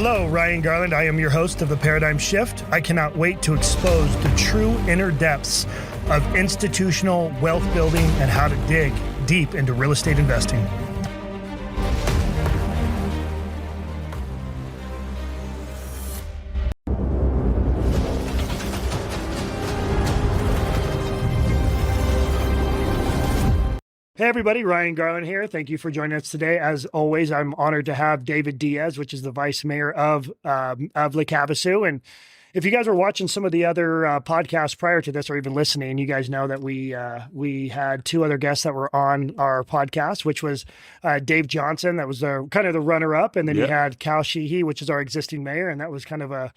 Hello, Ryan Garland. I am your host of the Paradyme Shift. I cannot wait to expose the true inner depths of institutional wealth building and how to dig deep into real estate investing. Hey everybody, Ryan Garland here. Thank you for joining us today. As always, I'm honored to have David Diaz, which is the vice mayor of Lake Havasu. And if you guys were watching some of the other podcasts prior to this, or even listening, you guys know that we had two other guests that were on our podcast, which was Dave Johnson, that was kind of the runner-up, and then you had Cal Sheehy, which is our existing mayor, and that was kind of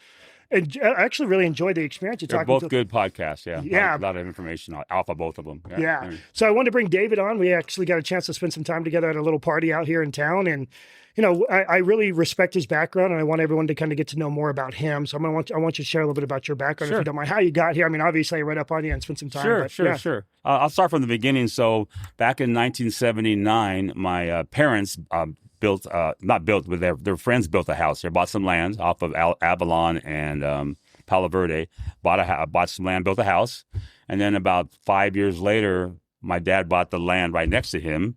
I actually really enjoyed the experience. They're both good podcasts, yeah. A lot of information off of both of them. Yeah. So I wanted to bring David on. We actually got a chance to spend some time together at a little party out here in town. And, you know, I really respect his background, and I want everyone to kind of get to know more about him. So I want you to share a little bit about your background, if you don't mind, how you got here. I mean, obviously I read up on you and spent some time. Sure. I'll start from the beginning. So back in 1979, my parents not built, but their friends built a house. They bought some land off of Avalon and Palo Verde, bought some land, built a house. And then about 5 years later, my dad bought the land right next to him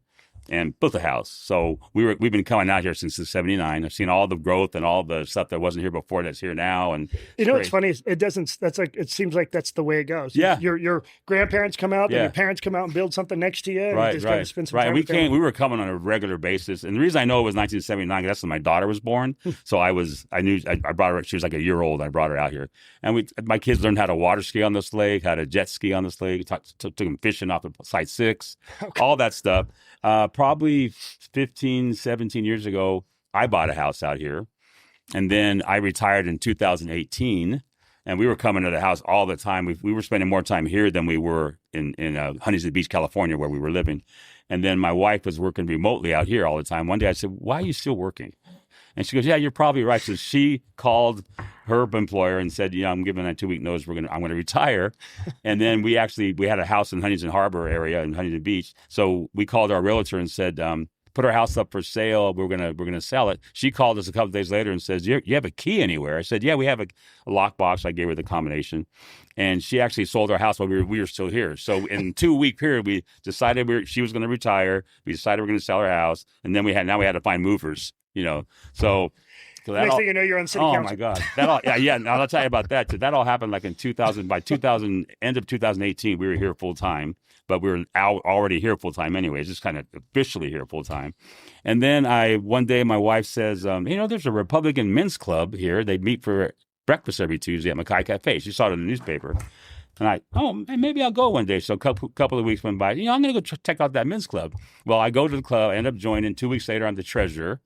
and built a house. So we've been coming out here since the 79. I've seen all the growth and all the stuff that wasn't here before that's here now. And you know, what's funny, it seems like that's the way it goes. Yeah. Your grandparents come out, then your parents come out and build something next to you. And just kind of spend some time with them. We were coming on a regular basis. And the reason I know it was 1979, that's when my daughter was born. So I brought her, she was like a year old. I brought her out here. And my kids learned how to water ski on this lake, how to jet ski on this lake, took them fishing off of Site 6, all that stuff. Probably 15, 17 years ago, I bought a house out here. And then I retired in 2018. And we were coming to the house all the time. We were spending more time here than we were in Huntington Beach, California, where we were living. And then my wife was working remotely out here all the time. One day I said, "Why are you still working?" And she goes, "Yeah, you're probably right." So she called her employer and said, "Yeah, I'm giving a 2-week notice. I'm going to retire." And then we had a house in Huntington Harbor area in Huntington Beach. So we called our realtor and said, "Put our house up for sale. We're gonna sell it." She called us a couple of days later and says, "You have a key anywhere?" I said, "Yeah, we have a lockbox." I gave her the combination, and she actually sold our house while we were still here. So in 2-week period, we decided she was going to retire. We decided we're going to sell our house, and then we had to find movers. You know, so next thing you know, you're on city council. Oh my God, Now I'll tell you about that too. That all happened like in 2000. By end of 2018, we were here full time, but we were already here full time anyways, just kind of officially here full time. And then one day my wife says, there's a Republican men's club here. They meet for breakfast every Tuesday at Mackay Cafe. She saw it in the newspaper. And maybe I'll go one day. So a couple of weeks went by. I'm going to go check out that men's club. Well, I go to the club, I end up joining. 2 weeks later, I'm the treasurer.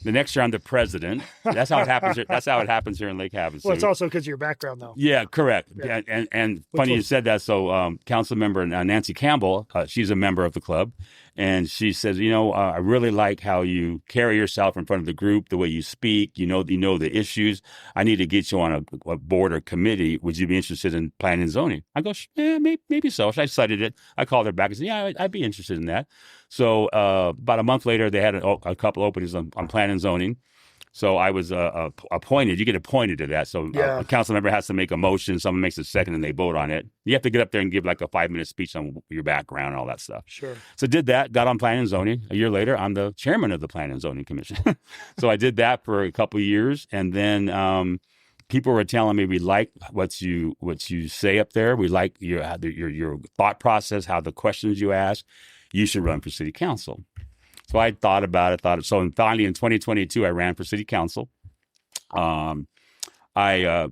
The next year, I'm the president. That's how it happens. That's how it happens here in Lake Havasu. Well, it's also because of your background, though. Yeah, correct. Yeah. And funny you said that. So, council member Nancy Campbell, she's a member of the club, and she says, I really like how you carry yourself in front of the group, the way you speak. You know the issues. I need to get you on a board or committee. Would you be interested in planning and zoning? I go, yeah, maybe so. So I cited it. I called her back and said, yeah, I'd be interested in that. So about a month later, they had a couple openings on planning and zoning. So I was appointed. You get appointed to that. So a council member has to make a motion. Someone makes a second, and they vote on it. You have to get up there and give like a 5-minute speech on your background and all that stuff. Sure. So did that. Got on planning and zoning. A year later, I'm the chairman of the Planning and Zoning Commission. So I did that for a couple of years, and then people were telling me we like what you say up there. We like your thought process, how the questions you ask. You should run for city council. So I thought about it. So finally in 2022, I ran for city council. I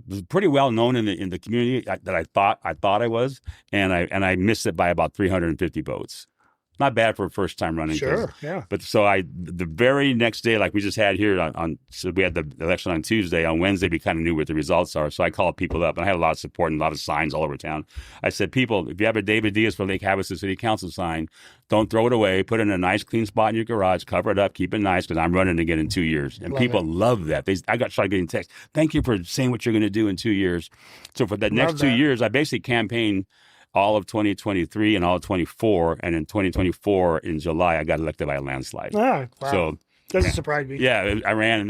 was pretty well known in the community that I thought I was, and I missed it by about 350 votes. Not bad for a first time running. Sure, yeah. But so the very next day, like we just had here so we had the election on Tuesday. On Wednesday, we kind of knew what the results are. So I called people up, and I had a lot of support and a lot of signs all over town. I said, people, if you have a David Diaz for Lake Havasu City Council sign, don't throw it away. Put it in a nice, clean spot in your garage. Cover it up. Keep it nice, because I'm running again in 2 years. And people love that. I started getting texts. Thank you for saying what you're going to do in 2 years. So for the next 2 years, I basically campaigned all of 2023 and all of 24. And in 2024, in July, I got elected by a landslide. Ah, wow. So Doesn't surprise me. Yeah, I ran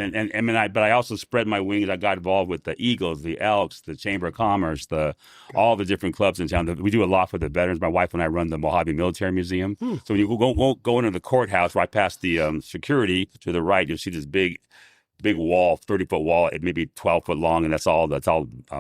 but I also spread my wings. I got involved with the Eagles, the Elks, the Chamber of Commerce, all the different clubs in town. We do a lot for the veterans. My wife and I run the Mojave Military Museum. So when you go into the courthouse, right past the security to the right, you'll see this big wall, 30-foot wall, maybe 12-foot long, and that's all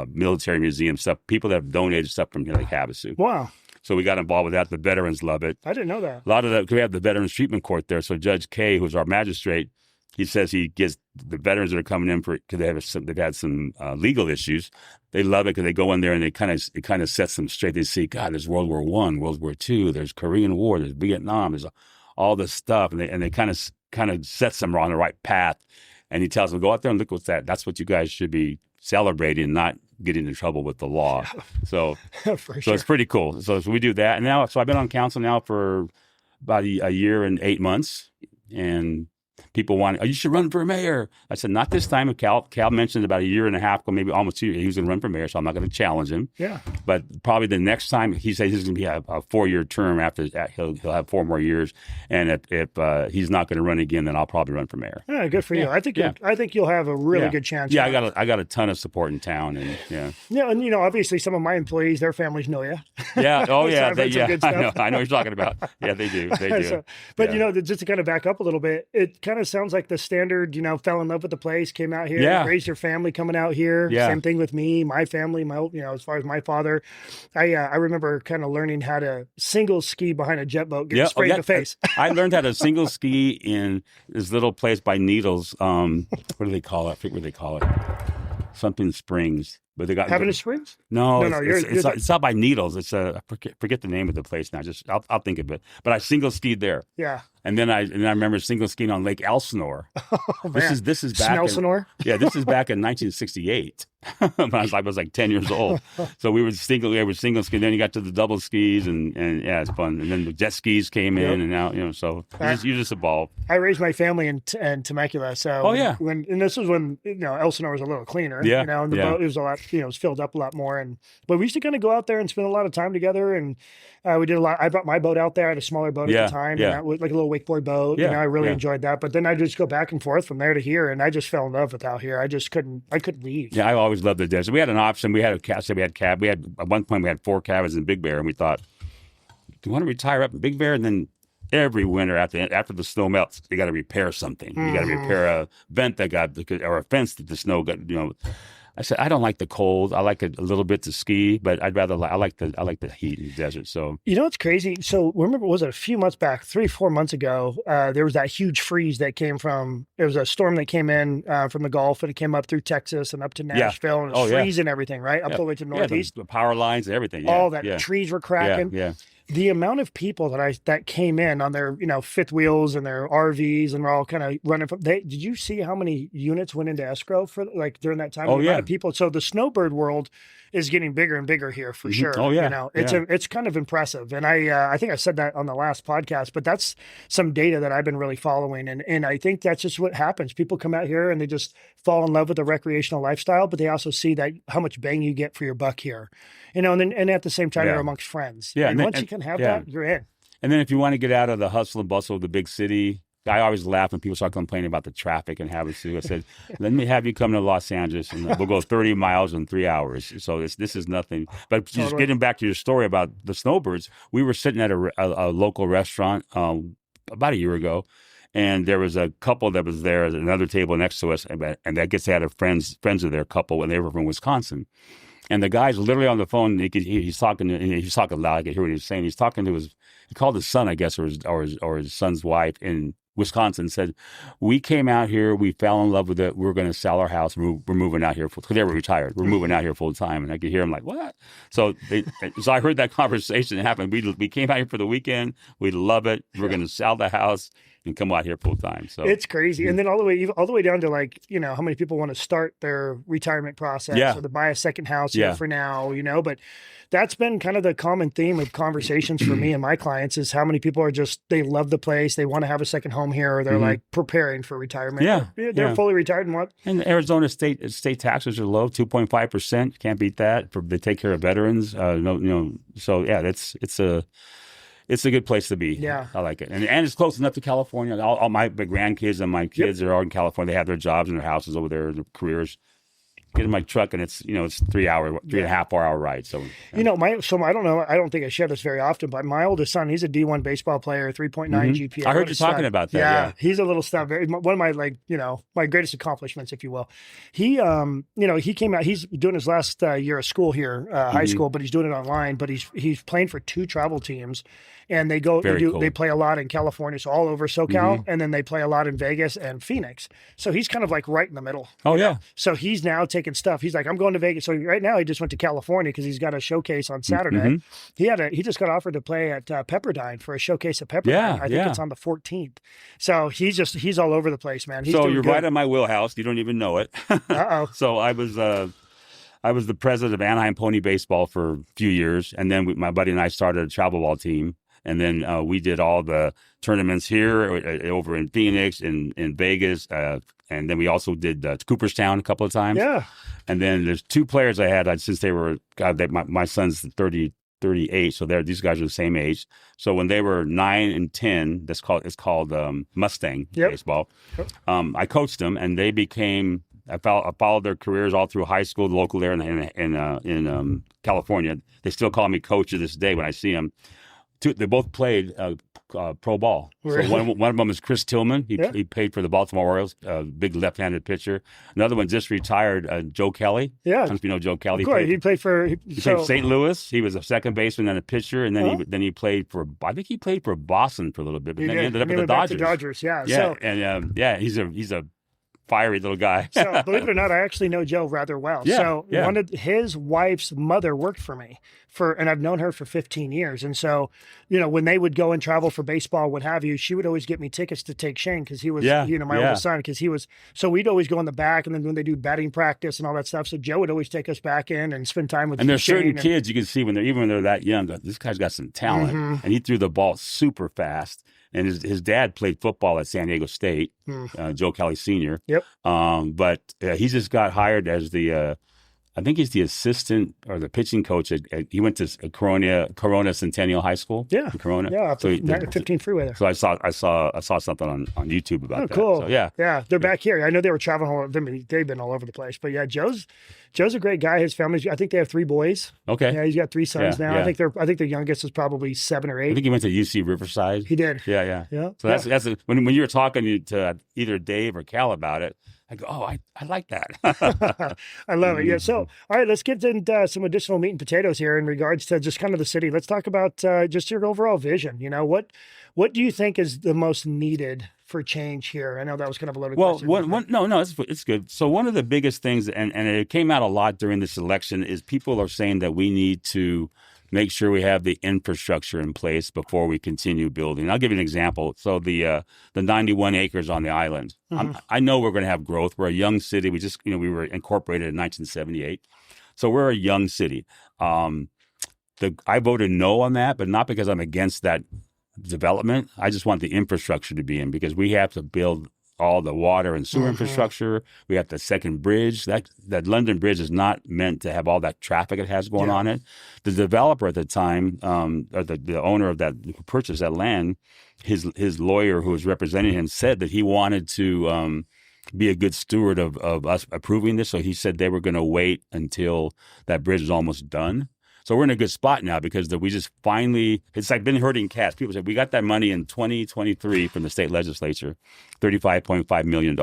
military museum stuff. People that have donated stuff from Lake Havasu. Wow. So we got involved with that. The veterans love it. I didn't know that. A lot of we have the Veterans Treatment Court there. So Judge Kay, who's our magistrate, he says he gets the veterans that are coming in because they've had some legal issues. They love it because they go in there and it kind of sets them straight. They see, God, there's World War I, World War II, there's Korean War, there's Vietnam, there's all this stuff, and they kind of sets them on the right path. And he tells them, go out there and look what's that. That's what you guys should be celebrating, not getting in trouble with the law. So, so it's pretty cool. So we do that. And now, so I've been on council now for about a year and 8 months. And people want, oh, you should run for mayor. I said, not this time. Cal mentioned about a year and a half ago, maybe almost 2 years, he was going to run for mayor, so I'm not going to challenge him. Yeah. But probably the next time, he said he's going to be a 4-year term after that. He'll have 4 more years. And if he's not going to run again, then I'll probably run for mayor. Yeah, good for you. I think you'll have a really good chance. Yeah, I got a ton of support in town, and Yeah, and obviously some of my employees, their families know you. Yeah. Oh yeah. I know what you're talking about. Yeah, they do. They do. But just to kind of back up a little bit, it kind of sounds like the standard, fell in love with the place, came out here, raised your family coming out here. Yeah. Same thing with me, my family, as far as my father. I remember kind of learning how to single ski behind a jet boat, getting sprayed in the face. I learned how to single ski in this little place by Needles. What do they call it? I forget what they call it. Something Springs. But they got Havenous Springs? No, it's out by Needles. It's I forget the name of the place now. I'll think of it. But I single skied there. Yeah. And then I remember single skiing on Lake Elsinore. Oh, man. This is back Elsinore? This is back in 1968. When I was like 10 years old. So we were single skiing. Then you got to the double skis and yeah, it's fun. And then the jet skis came in and now so you just evolve. I raised my family in Temecula, so and this was when Elsinore was a little cleaner. And the boat was a lot it was filled up a lot more, but we used to kind of go out there and spend a lot of time together, and we did a lot. I brought my boat out there. I had a smaller boat at the time, and that was like a little wakeboard boat. I really enjoyed that. But then I just go back and forth from there to here, and I just fell in love with out here. I couldn't leave. Yeah, I always loved the desert. We had an option. We had at one point we had 4 cabins in Big Bear, and we thought, do you want to retire up in Big Bear? And then every winter after the snow melts, you got to repair something. You got to repair a vent or a fence that the snow got. I said, I don't like the cold. I like it a little bit to ski, but I like the heat in the desert. So it's crazy. So remember, was it a few months back, 3-4 months ago? There was that huge freeze that came from. There was a storm that came in from the Gulf, and it came up through Texas and up to Nashville, and it was freezing everything right up the way to the northeast. The power lines, everything. All that trees were cracking. Yeah. The amount of people that came in on their fifth wheels and their RVs and were all kind of running from. Did you see how many units went into escrow for during that time? Oh, People. So the snowbird world is getting bigger and bigger here for sure. Oh yeah. It's kind of impressive, and I think I said that on the last podcast, but that's some data that I've been really following, and I think that's just what happens. People come out here and they just fall in love with the recreational lifestyle, but they also see that how much bang you get for your buck here, and at the same time you're amongst friends. Yeah, and once you can have that, you're in. And then if you want to get out of the hustle and bustle of the big city. I always laugh when people start complaining about the traffic in Havasu. I said, let me have you come to Los Angeles, and we'll go 30 miles in 3 hours. So this is nothing. But just getting back to your story about the snowbirds, we were sitting at a local restaurant about a year ago, and there was a couple that was there at another table next to us, and I guess they had friends of their couple, and they were from Wisconsin. And the guy's literally on the phone. He's talking loud. I could hear what he was saying. He's talking to he called his son, I guess, or his son's wife in Wisconsin. Said, we came out here, we fell in love with it. We're going to sell our house. We're moving out here because they were retired. We're moving out here full time. And I could hear him like, what? So I heard that conversation happen. We came out here for the weekend. We love it. We're going to sell the house and come out here full time. So it's crazy. And then all the way down to how many people want to start their retirement process or to buy a second house here for now, but that's been kind of the common theme of conversations for me and my clients is how many people are they love the place. They want to have a second home here, or they're like preparing for retirement. Yeah. They're fully retired and what? And Arizona state taxes are low, 2.5%. Can't beat that. They take care of veterans. So yeah, it's a good place to be. Yeah. I like it. And it's close enough to California. All my grandkids and my kids are all in California. They have their jobs and their houses over there, their careers. Get in my truck and it's 3.5 4 hour ride. So I don't know. I don't think I share this very often, but my oldest son, he's a D1 baseball player, 3.9 GPA. I heard you talking about that. Yeah. He's a little stuff. One of my my greatest accomplishments, if you will. He he came out. He's doing his last year of school here, high school, but he's doing it online. But he's playing for 2 travel teams. And they play a lot in California, so all over SoCal, and then they play a lot in Vegas and Phoenix. So he's kind of like right in the middle. Oh, yeah. So he's now taking stuff. He's like, I'm going to Vegas. So right now he just went to California because he's got a showcase on Saturday. He just got offered to play at Paradyme for a showcase at Paradyme. Yeah, I think it's on the 14th. So he's all over the place, man. So you're right in my wheelhouse. You don't even know it. Uh-oh. So I was the president of Anaheim Pony Baseball for a few years, and then my buddy and I started a travel ball team. And then we did all the tournaments here over in Phoenix, in Vegas. And then we also did Cooperstown a couple of times. Yeah. And then there's 2 players I had since they were, my son's 38. So these guys are the same age. So when they were 9 and 10, it's called Mustang baseball. I coached them and they became, I followed their careers all through high school, local there in California. They still call me coach to this day when I see them. They both played pro ball. So one of them is Chris Tillman. He played for the Baltimore Orioles, big left-handed pitcher. Another one just retired, Joe Kelly. Yeah. I don't know if you know Joe Kelly. Of course, he played for St. Louis. He was a second baseman and a pitcher, and then he played for, I think he played for Boston for a little bit, but then he ended up at the Dodgers. Yeah. Yeah, he's a fiery little guy. So believe it or not, I actually know Joe rather well. One of his wife's mother worked for me and I've known her for 15 years. And so, when they would go and travel for baseball, what have you, she would always get me tickets to take Shane because he was, my oldest son, because he was, so we'd always go in the back and then when they do batting practice and all that stuff. So Joe would always take us back in and spend time with And there's certain kids you can see when they're that young, this guy's got some talent and he threw the ball super fast. And his dad played football at San Diego State, Joe Kelly Sr. Yep. But he just got hired as I think he's the assistant or the pitching coach. He went to Corona Centennial High School. Yeah. In Corona. Yeah. So 15 freeway there. So I saw something on YouTube about that. Cool. So, yeah. Yeah. They're back here. I know they were traveling. They've been all over the place. But yeah, Joe's a great guy. His family, I think they have 3 boys. Okay. Yeah. He's got 3 sons now. Yeah. I think the youngest is probably 7 or 8. I think he went to UC Riverside. He did. Yeah. So that's when you were talking to either Dave or Cal about it, I go, I like that. I love it. Yeah. So, all right, let's get into some additional meat and potatoes here in regards to just kind of the city. Let's talk about just your overall vision. What do you think is the most needed for change here? I know that was kind of a loaded question. No, it's good. So one of the biggest things, and it came out a lot during this election, is people are saying that we need to make sure we have the infrastructure in place before we continue building. I'll give you an example. So the 91 acres on the island, I know we're going to have growth. We're a young city. We just, we were incorporated in 1978. So we're a young city. I voted no on that, but not because I'm against that development. I just want the infrastructure to be in because we have to build all the water and sewer infrastructure. We have the second bridge. That London Bridge is not meant to have all that traffic it has going on it. The developer at the time, or the owner of that who purchased that land, his lawyer who was representing him said that he wanted to be a good steward of us approving this. So he said they were going to wait until that bridge is almost done. So we're in a good spot now because we just finally, it's like been herding cats. People say, we got that money in 2023 from the state legislature, $35.5 million.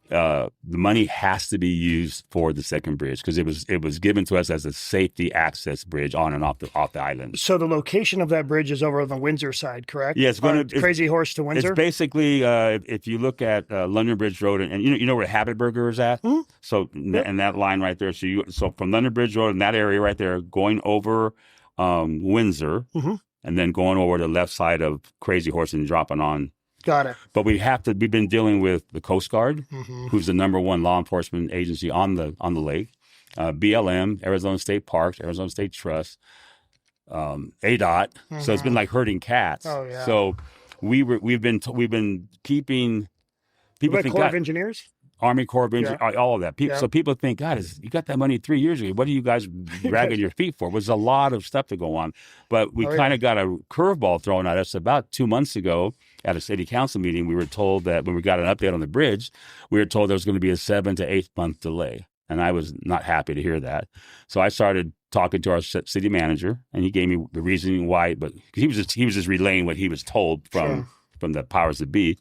The money has to be used for the second bridge because it was given to us as a safety access bridge on and off the island. So the location of that bridge is over on the Windsor side, correct? Yeah, it's going to Crazy Horse to Windsor. It's basically if you look at London Bridge Road and you know where Habit Burger is at. Mm-hmm. So and that line right there. So from London Bridge Road in that area right there, going over Windsor, and then going over the left side of Crazy Horse and dropping on. Got it. But we've been dealing with the Coast Guard, who's the #1 law enforcement agency on the lake, BLM, Arizona State Parks, Arizona State Trust, ADOT. So it's been like herding cats. Oh yeah. So we've been keeping people think Corps of Engineers. Army Corps of Engineers, all of that. So people think, God, you got that money 3 years ago. What are you guys dragging your feet for? It was a lot of stuff to go on. But we kind of got a curveball thrown at us about 2 months ago at a city council meeting. We were told that when we got an update on the bridge, we were told there was going to be a 7 to 8 month delay. And I was not happy to hear that. So I started talking to our city manager, and he gave me the reasoning why. But he was just relaying what he was told from the powers that be.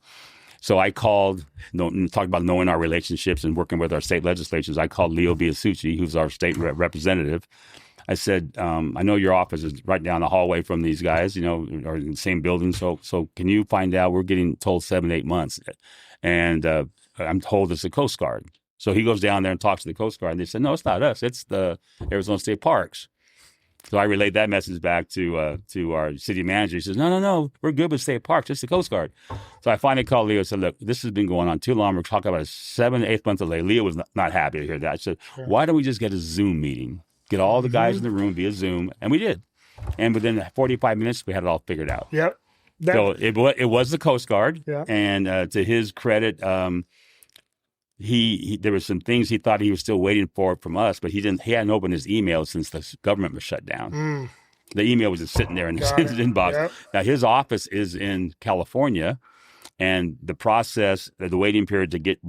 So I called, talking about knowing our relationships and working with our state legislatures. I called Leo Biasucci, who's our state representative. I said, I know your office is right down the hallway from these guys, or in the same building. So can you find out? We're getting told 7 to 8 months, and I'm told it's the Coast Guard. So he goes down there and talks to the Coast Guard, and they said, no, it's not us. It's the Arizona State Parks. So I relayed that message back to our city manager. He says, no, we're good with state parks. It's the Coast Guard. So I finally called Leo and said, look, this has been going on too long. We're talking about a 7 to 8 month delay. Leo was not happy to hear that. I said, why don't we just get a Zoom meeting? Get all the guys in the room via Zoom. And we did. And within 45 minutes, we had it all figured out. Yep. So it was the Coast Guard. Yeah. And to his credit, he there were some things he thought he was still waiting for from us, but he hadn't opened his email since the government was shut down. The email was just sitting there in his inbox. Yep. Now his office is in California, and the process, the waiting period to get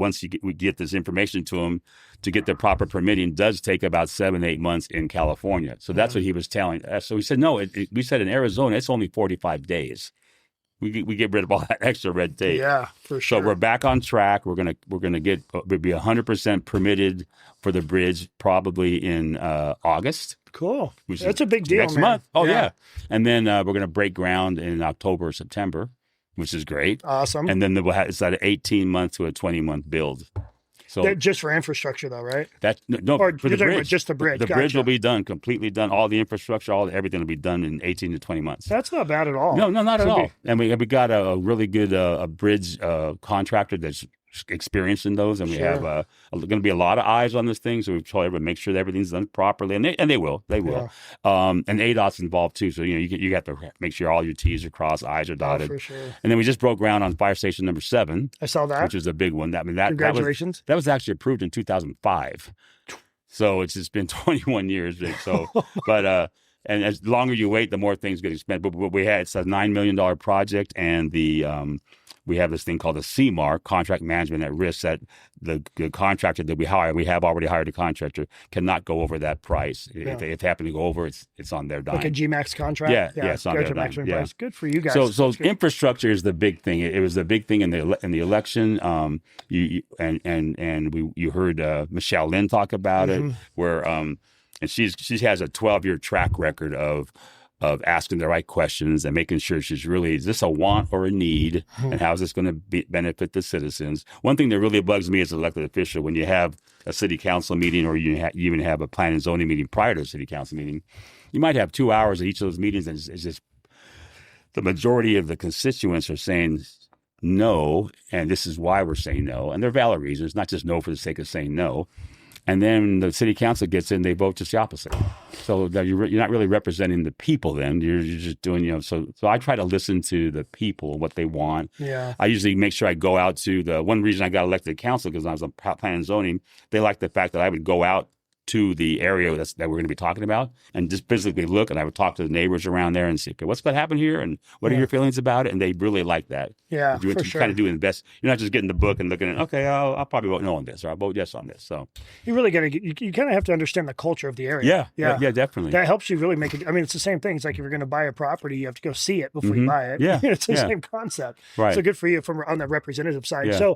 we get this information to him to get the proper permitting does take about 7 to 8 months in California. So that's what he was telling us. So he said, no, we said in Arizona it's only 45 days. We get rid of all that extra red tape. Yeah, for sure. So we're back on track. We'll be 100% permitted for the bridge probably in August. Cool. That's a big deal, next month. Oh yeah. And then we're going to break ground in October or September, which is great. Awesome. And then it's at an 18-month to a 20-month build. So just for infrastructure, though, right? For the bridge. Just the bridge. The bridge will be done, completely done. All the infrastructure, everything will be done in 18 to 20 months. That's not bad at all. No, not at all. And we got a really good bridge contractor that's experienced in those, and we have going to be a lot of eyes on this thing. So we've told everybody to make sure that everything's done properly, and they will. Yeah. And ADOT's involved too, so you have to make sure all your T's are crossed, I's are dotted. For sure. And then we just broke ground on fire station number 7. I saw that, which is a big one. Congratulations. That was actually approved in 2005. So it's just been 21 years. So, but and as longer you wait, the more things get expensive. But it's a $9 million project, and we have this thing called a CMAR, contract management at risk, that the contractor that we have already hired a contractor, cannot go over that price. If they happen to go over, it's on their dime. Like a GMAX contract? Yeah, it's on their dime. Yeah. Price. Good for you guys. So infrastructure is the big thing. It was the big thing in the election. You heard Michelle Lynn talk about it, where and she has a 12-year track record of asking the right questions and making sure she's really, is this a want or a need, and how is this going to benefit the citizens? One thing that really bugs me as an elected official, when you have a city council meeting, or you even have a planning and zoning meeting prior to a city council meeting, you might have 2 hours at each of those meetings, and it's just the majority of the constituents are saying no, and this is why we're saying no, and they're valid reasons, not just no for the sake of saying no. And then the city council gets in, they vote just the opposite. So that you're not really representing the people then. You're just doing, so I try to listen to the people, what they want. Yeah. I usually make sure I go out to one reason I got elected to council, because I was on planning and zoning. They liked the fact that I would go out to the area that we're going to be talking about and just physically look, and I would talk to the neighbors around there and see, okay, what's going to happen here, and what are your feelings about it? And they really like that. Yeah, you for sure. Kind of doing the best. You're not just getting the book and looking at, okay, I'll probably vote no on this, or I'll vote yes on this. So you really got to, you kind of have to understand the culture of the area. Yeah, definitely. That helps you really make it. I mean, it's the same thing. It's like if you're going to buy a property, you have to go see it before you buy it. Yeah, it's the same concept. Right. So good for you on the representative side. Yeah.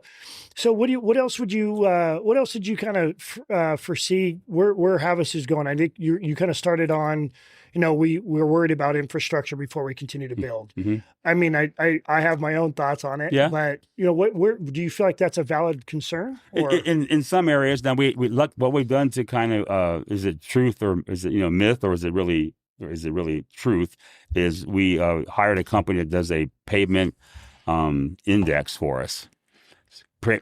So what else did you kind of foresee where Havasu is going? I think you kind of started on, we're worried about infrastructure before we continue to build. I mean, I have my own thoughts on it, but where do you feel like that's a valid concern? Or? In some areas, now we look what we've done to kind of is it truth, or is it myth, or is it really truth? Is we hired a company that does a pavement index for us.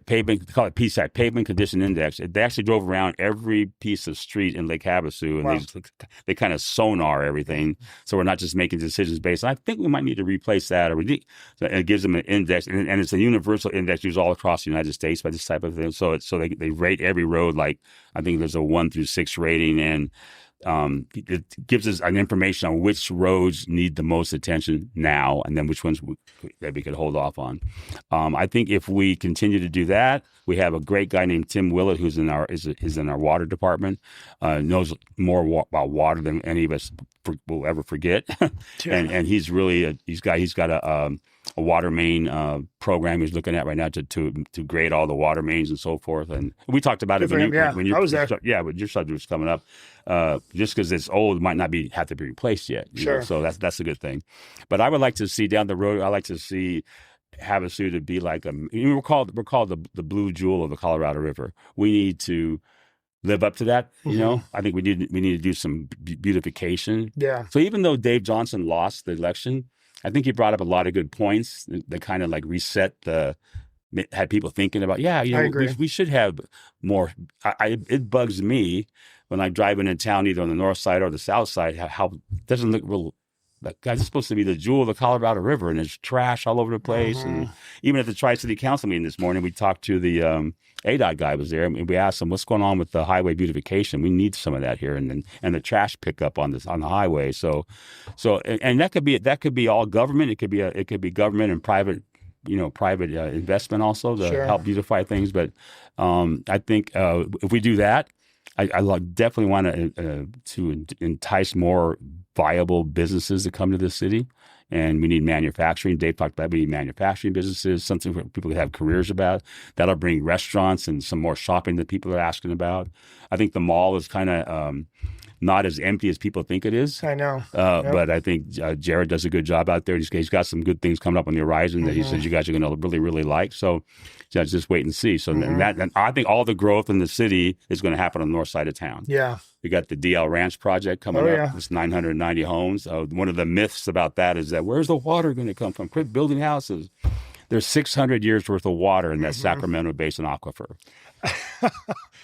pavement, they call it PSAC, pavement condition index. They actually drove around every piece of street in Lake Havasu, and Wow. they kind of sonar everything, so we're not just making decisions based. I think we might need to replace that, and it gives them an index, and it's a universal index used all across the United States by this type of thing. So they rate every road, like I think there's a 1 through 6 rating, and it gives us an information on which roads need the most attention now, and then which ones that we could hold off on. I think if we continue to do that, we have a great guy named Tim Willett who's in our water department, knows more about water than any of us will ever forget, and he's really he's got a water main program he's looking at right now to grade all the water mains and so forth. And we talked about it when I was there. when your subject was coming up. Just because it's old, it might not have to be replaced yet. Sure. Know? So that's a good thing. But I would like to see down the road. I like to see Havasu to be like we're called the blue jewel of the Colorado River. We need to live up to that. You know, I think we need to do some beautification. Yeah. So even though Dave Johnson lost the election, I think he brought up a lot of good points that kind of like had people thinking about. Yeah, you know, we should have more. It bugs me when I'm driving in town, either on the north side or the south side, how it doesn't look real. That guy's supposed to be the jewel of the Colorado River, and there's trash all over the place. And even at the Tri-City Council meeting this morning, we talked to the ADOT guy was there, and we asked him, "What's going on with the highway beautification? We need some of that here, and the trash pickup on the highway." So, and that could be all government. It could be government and private. Private investment also to help beautify things. But I think if we do that, I definitely want to entice more viable businesses to come to this city. And we need manufacturing. Dave talked about we need manufacturing businesses, something for people to have careers about. That'll bring restaurants and some more shopping that people are asking about. I think the mall is kind of not as empty as people think it is. I know. But I think Jared does a good job out there. He's got some good things coming up on the horizon that he says you guys are going to really, really like. So just wait and see. So and I think all the growth in the city is going to happen on the north side of town. Yeah. We got the DL Ranch project coming up. It's 990 homes. One of the myths about that is that where's the water going to come from? Quit building houses. There's 600 years worth of water in that Sacramento Basin aquifer.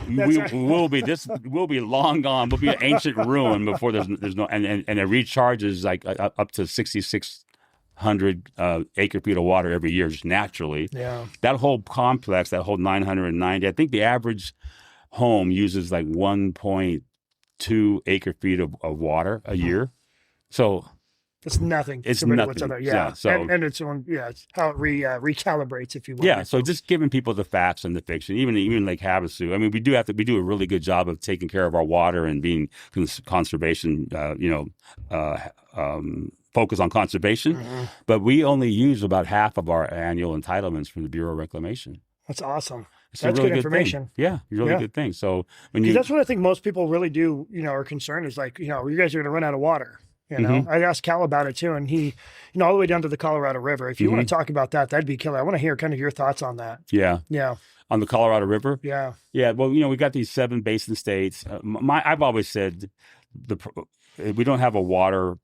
We'll be long gone. We'll be an ancient ruin before there's no and it recharges like up to 6,600 acre feet of water every year just naturally. Yeah, that whole complex, that whole 990. I think the average home uses like 1.2 acre feet of water a year. So it's nothing. It's nothing. What's other, So and it's on. Yeah, it's how it recalibrates, if you will. Yeah. So just giving people the facts and the fiction, even Lake Havasu. I mean, we do a really good job of taking care of our water and being conservation. Focus on conservation, but we only use about half of our annual entitlements from the Bureau of Reclamation. That's awesome. It's That's really good information. Thing. Yeah, really good thing. So that's what I think most people really do, are concerned is like, you guys are going to run out of water. I asked Cal about it too, and he, all the way down to the Colorado River. If you want to talk about that, that'd be killer. I want to hear kind of your thoughts on that. Yeah. Yeah. On the Colorado River. Yeah. Yeah. Well, we got these 7 basin states. I've always said we don't have a water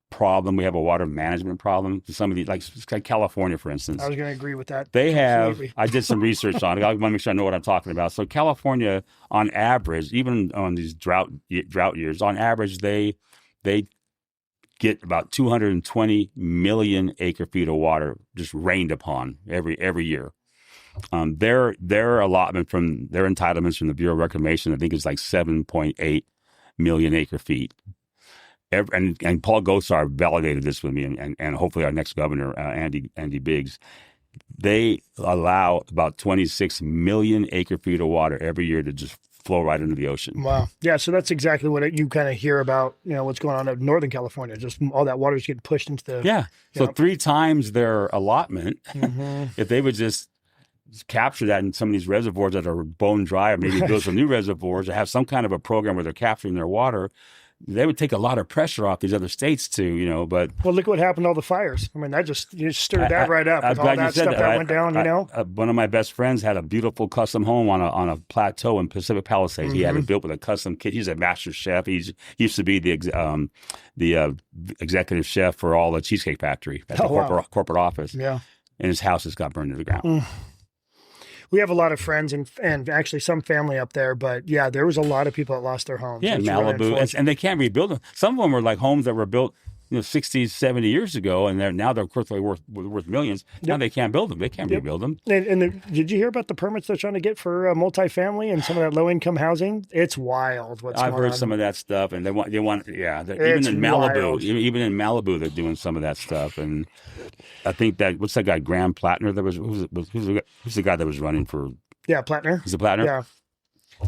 problem. We have a water management problem. Some of these, like California, for instance. I was going to agree with that. They have. I did some research on it. I want to make sure I know what I'm talking about. So California, on average, even on these drought years, on average, they get about 220 million acre feet of water just rained upon every year. Their allotment from their entitlements from the Bureau of Reclamation, I think, is like 7.8 million acre feet. And Paul Gosar validated this with me, and hopefully our next governor, Andy Biggs. They allow about 26 million acre feet of water every year to just flow right into the ocean. Wow. Yeah, so that's exactly what you kind of hear about, what's going on in Northern California. Just all that water is getting pushed into the... Yeah. So 3 times their allotment, if they would just capture that in some of these reservoirs that are bone dry, or maybe build some new reservoirs, or have some kind of a program where they're capturing their water, they would take a lot of pressure off these other states too, but... Well, look what happened to all the fires. I mean, that just stirred that right up. With all that stuff that went down, One of my best friends had a beautiful custom home on a plateau in Pacific Palisades. He had it built with a custom kit. He's a master chef. He used to be the executive chef for all the Cheesecake Factory at the corporate office. Yeah. And his house just got burned to the ground. we have a lot of friends and actually some family up there, but yeah, there was a lot of people that lost their homes. Yeah, in It's really Malibu, unfortunate. and they can't rebuild them. Some of them were like homes that were built, 60, 70 years ago, and they're of course worth millions. Now they can't build them. They can't rebuild them. Did you hear about the permits they're trying to get for multifamily and some of that low income housing? It's wild. I've heard some of that stuff, and they want even in Malibu, even in Malibu, they're doing some of that stuff. And I think that what's that guy Graham Plattner that was who's the guy that was running for? Yeah, Plattner. He's a Plattner. Yeah.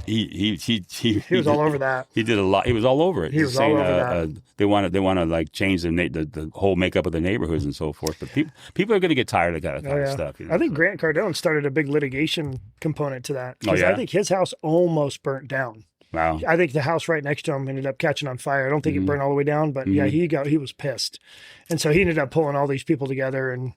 He was all over that. He did a lot. He was all over it. He was all over that. They want to like change the whole makeup of the neighborhoods and so forth. But people are going to get tired of that kind of stuff. I think Grant Cardone started a big litigation component to that. I think his house almost burnt down. Wow. I think the house right next to him ended up catching on fire. I don't think it burned all the way down, but yeah, he was pissed. And so he ended up pulling all these people together and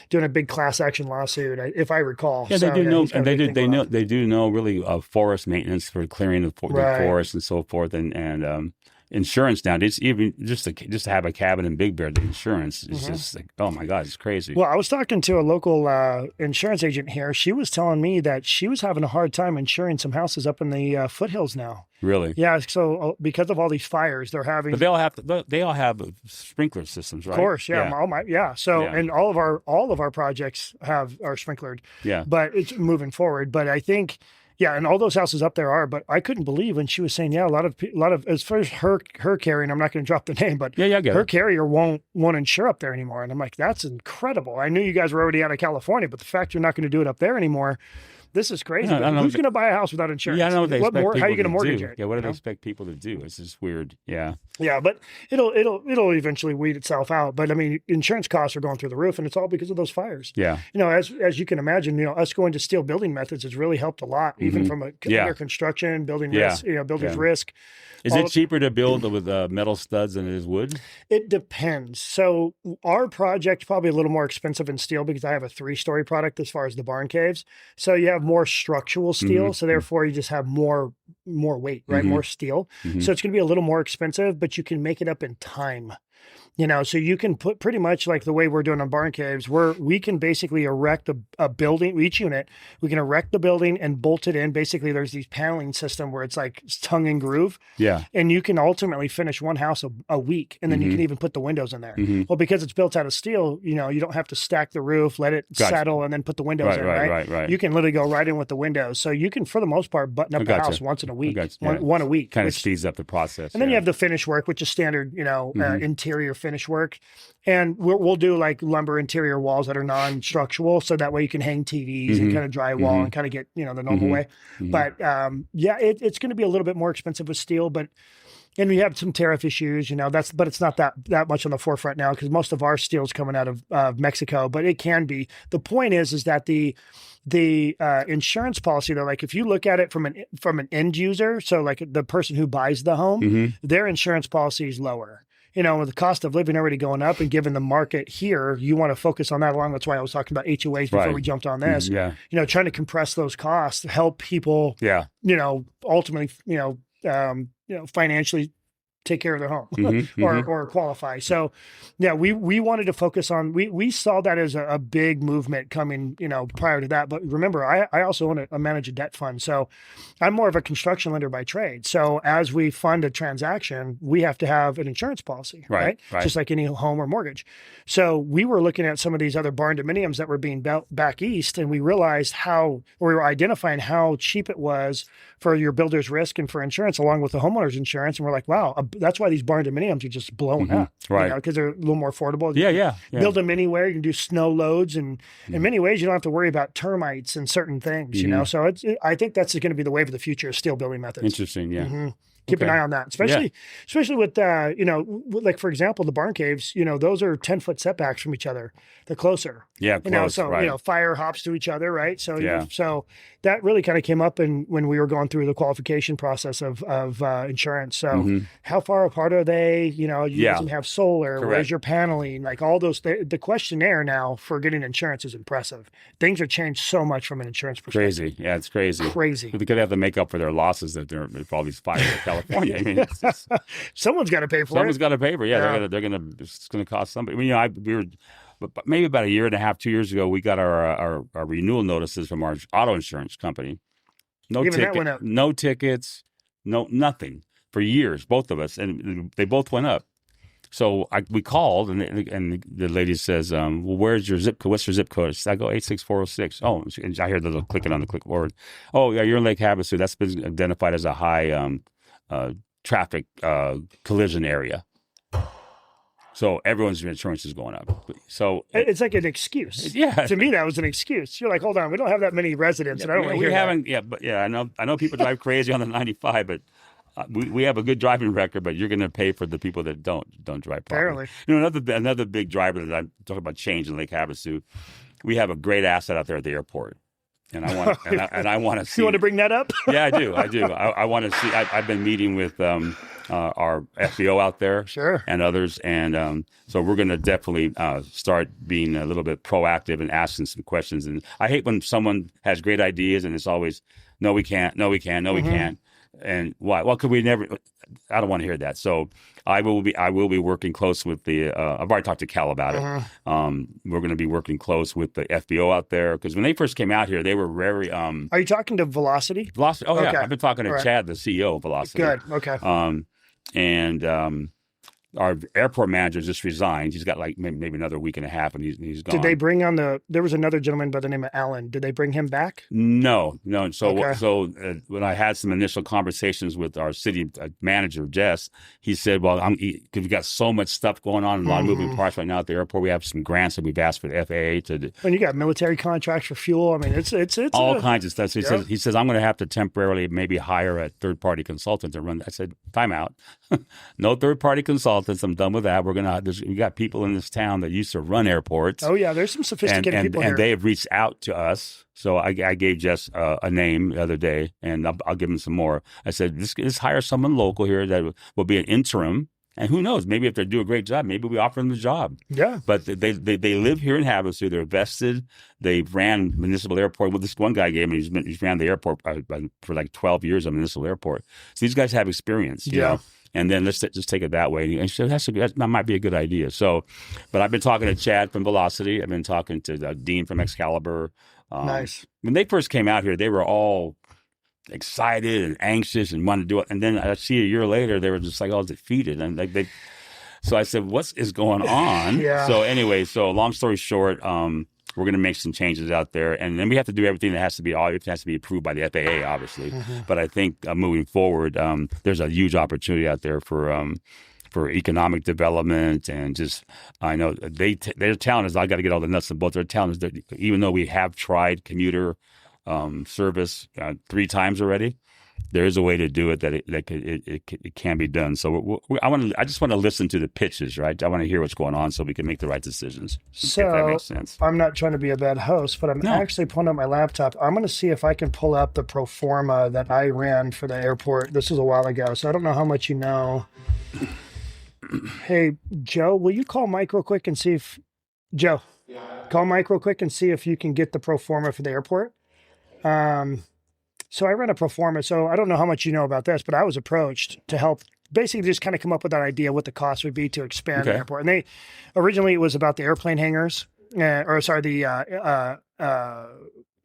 doing a big class action lawsuit, if I recall. Yeah, they do know, and they do know really forest maintenance for clearing the forest and so forth, and insurance now. It's even just to have a cabin in Big Bear, the insurance is just like, oh my God, it's crazy. Well, I was talking to a local insurance agent here. She was telling me that she was having a hard time insuring some houses up in the foothills now. Really? Yeah. So because of all these fires, they're having. But they all have sprinkler systems, right? Of course, yeah. So and all of our projects are sprinklered. Yeah. But it's moving forward. But I think. Yeah, and all those houses up there are, but I couldn't believe when she was saying, a lot of as far as her carrier, and I'm not going to drop the name, but her carrier won't insure up there anymore. And I'm like, that's incredible. I knew you guys were already out of California, but the fact you're not going to do it up there anymore, this is crazy. Who's going to buy a house without insurance? Yeah, I know what they expect people how are you going to do. mortgage it? Yeah, what do they expect people to do? It's just weird. Yeah. Yeah, but it'll eventually weed itself out. But I mean, insurance costs are going through the roof, and it's all because of those fires. Yeah. As you can imagine, us going to steel building methods has really helped a lot, even from under construction, building risk, builder's risk. Is it cheaper to build with metal studs than it is wood? It depends. So our project probably a little more expensive in steel because I have a 3-story product as far as the barn caves. So you have more structural steel. So therefore you just have more weight, right? More steel. So it's going to be a little more expensive, but you can make it up in time. So you can put pretty much like the way we're doing on barn caves, where we can basically erect a building, each unit, we can erect the building and bolt it in. Basically, there's these paneling system where it's like tongue and groove. Yeah. And you can ultimately finish one house a week, and then you can even put the windows in there. Well, because it's built out of steel, you don't have to stack the roof, let it settle, and then put the windows in, right? You can literally go right in with the windows. So you can, for the most part, button up the house once in a week, one a week. Kind of speeds up the process. And then you have the finish work, which is standard, interior finish work. And we'll do like lumber interior walls that are non-structural. So that way you can hang TVs and kind of drywall and kind of get, the normal way. But it's going to be a little bit more expensive with steel, and we have some tariff issues, but it's not that much on the forefront now because most of our steel is coming out of Mexico, but it can be. The point is that the insurance policy, though, like if you look at it from an end user, so like the person who buys the home, their insurance policy is lower. With the cost of living already going up and given the market here, you want to focus on that along. That's why I was talking about HOAs before we jumped on this. Trying to compress those costs, help people, ultimately, financially take care of their home or qualify. So we wanted to focus on, we saw that as a big movement coming, prior to that. But remember, I also manage a debt fund. So I'm more of a construction lender by trade. So as we fund a transaction, we have to have an insurance policy, right? Just like any home or mortgage. So we were looking at some of these other barn dominiums that were being built back east, and we realized we were identifying how cheap it was for your builder's risk and for insurance along with the homeowner's insurance. And we're like, wow, that's why these barn dominiums are just blowing up, because they're a little more affordable. Yeah. Build them anywhere. You can do snow loads, and in many ways, you don't have to worry about termites and certain things, So I think that's going to be the wave of the future is steel building methods. Interesting, yeah. Keep an eye on that, especially with, like, for example, the barn caves, those are 10-foot setbacks from each other. They're closer. Yeah, close, fire hops to each other, right? So, so that really kind of came up when we were going through the qualification process of insurance. So how far apart are they? You doesn't have solar. Correct. Where's your paneling? Like all those, the questionnaire now for getting insurance is impressive. Things are changed so much from an insurance perspective. Crazy. Yeah, it's crazy. Because they have to make up for their losses that they're for all these fires in California. I mean, someone's got to pay for it. Someone's got to pay for it. Yeah, they're gonna. It's gonna cost somebody. I mean, but maybe about a year and a half, 2 years ago, we got our renewal notices from our auto insurance company. No Even that ticket, went up. no tickets, no nothing for years, both of us, and they both went up. So we called, and the lady says, "Well, where's your zip code? What's your zip code?" I go 86406. Oh, and I hear the little clicking on the clipboard. Oh, yeah, you're in Lake Havasu. That's been identified as a high traffic collision area. So everyone's insurance is going up. So it's like an excuse. Yeah. To me, that was an excuse. You're like, hold on, we don't have that many residents, and I don't want to hear that. Yeah, but I know people drive crazy on the 95, but we have a good driving record. But you're going to pay for the people that don't drive properly. Apparently. Another big driver that I'm talking about change in Lake Havasu. We have a great asset out there at the airport. And I want I want to see. You want to bring that up? Yeah, I do. I want to see. I've been meeting with our FBO out there, sure, and others, and so we're going to definitely start being a little bit proactive and asking some questions. And I hate when someone has great ideas and it's always, no, we can't, no, we can, no, we can't. And why? Well, could we never? I don't want to hear that. So I will be working close with the. I've already talked to Cal about it. We're going to be working close with the FBO out there because when they first came out here, they were very. Are you talking to Velocity? Velocity. Oh okay. Yeah, I've been talking to Chad, the CEO of Velocity. Good. Okay. And our airport manager just resigned. He's got like maybe another week and a half, and he's gone. Did they bring on there was another gentleman by the name of Alan. Did they bring him back? No. So when I had some initial conversations with our city manager, Jess, he said, well, because we've got so much stuff going on, a lot of moving parts right now at the airport. We have some grants that we've asked for the FAA to do. And you got military contracts for fuel. I mean, it's all kinds of stuff. So he says, I'm going to have to temporarily maybe hire a third-party consultant to run. I said, time out. No third-party consultants. I'm done with that. We got people in this town that used to run airports. Oh yeah, there's some sophisticated people here. And they have reached out to us. So I gave Jess a name the other day, and I'll give him some more. I said, let's hire someone local here that will be an interim. And who knows? Maybe if they do a great job, maybe we offer them the job. Yeah. But they live here in Havasu. They're vested. They ran municipal airport. Well, this one guy gave me, he's ran the airport for like 12 years at municipal airport. So these guys have experience. You know? And then let's just take it that way. And she said, that might be a good idea. So, but I've been talking to Chad from Velocity. I've been talking to Dean from Excalibur. Nice. When they first came out here, they were all excited and anxious and wanted to do it. And then I see a year later, they were just like all defeated. And so I said, what is going on? So anyway, so long story short, we're going to make some changes out there, and then we have to do everything that has to be approved by the FAA, obviously. But I think moving forward, there's a huge opportunity out there for economic development, and just I know their town is. I got to get all the nuts and bolts. Their town is that even though we have tried commuter service 3 times already, there is a way to do it that it can be done. So I just want to listen to the pitches, right? I want to hear what's going on so we can make the right decisions. So if that makes sense. I'm not trying to be a bad host, but I'm actually pulling up my laptop. I'm going to see if I can pull up the pro forma that I ran for the airport. This was a while ago, so I don't know how much you know. Hey, Joe, will you call Mike real quick and see if call Mike real quick and see if you can get the pro forma for the airport? So I ran a pro forma. So I don't know how much you know about this, but I was approached to help basically just kind of come up with an idea what the cost would be to expand the airport. And originally it was about the airplane hangars, the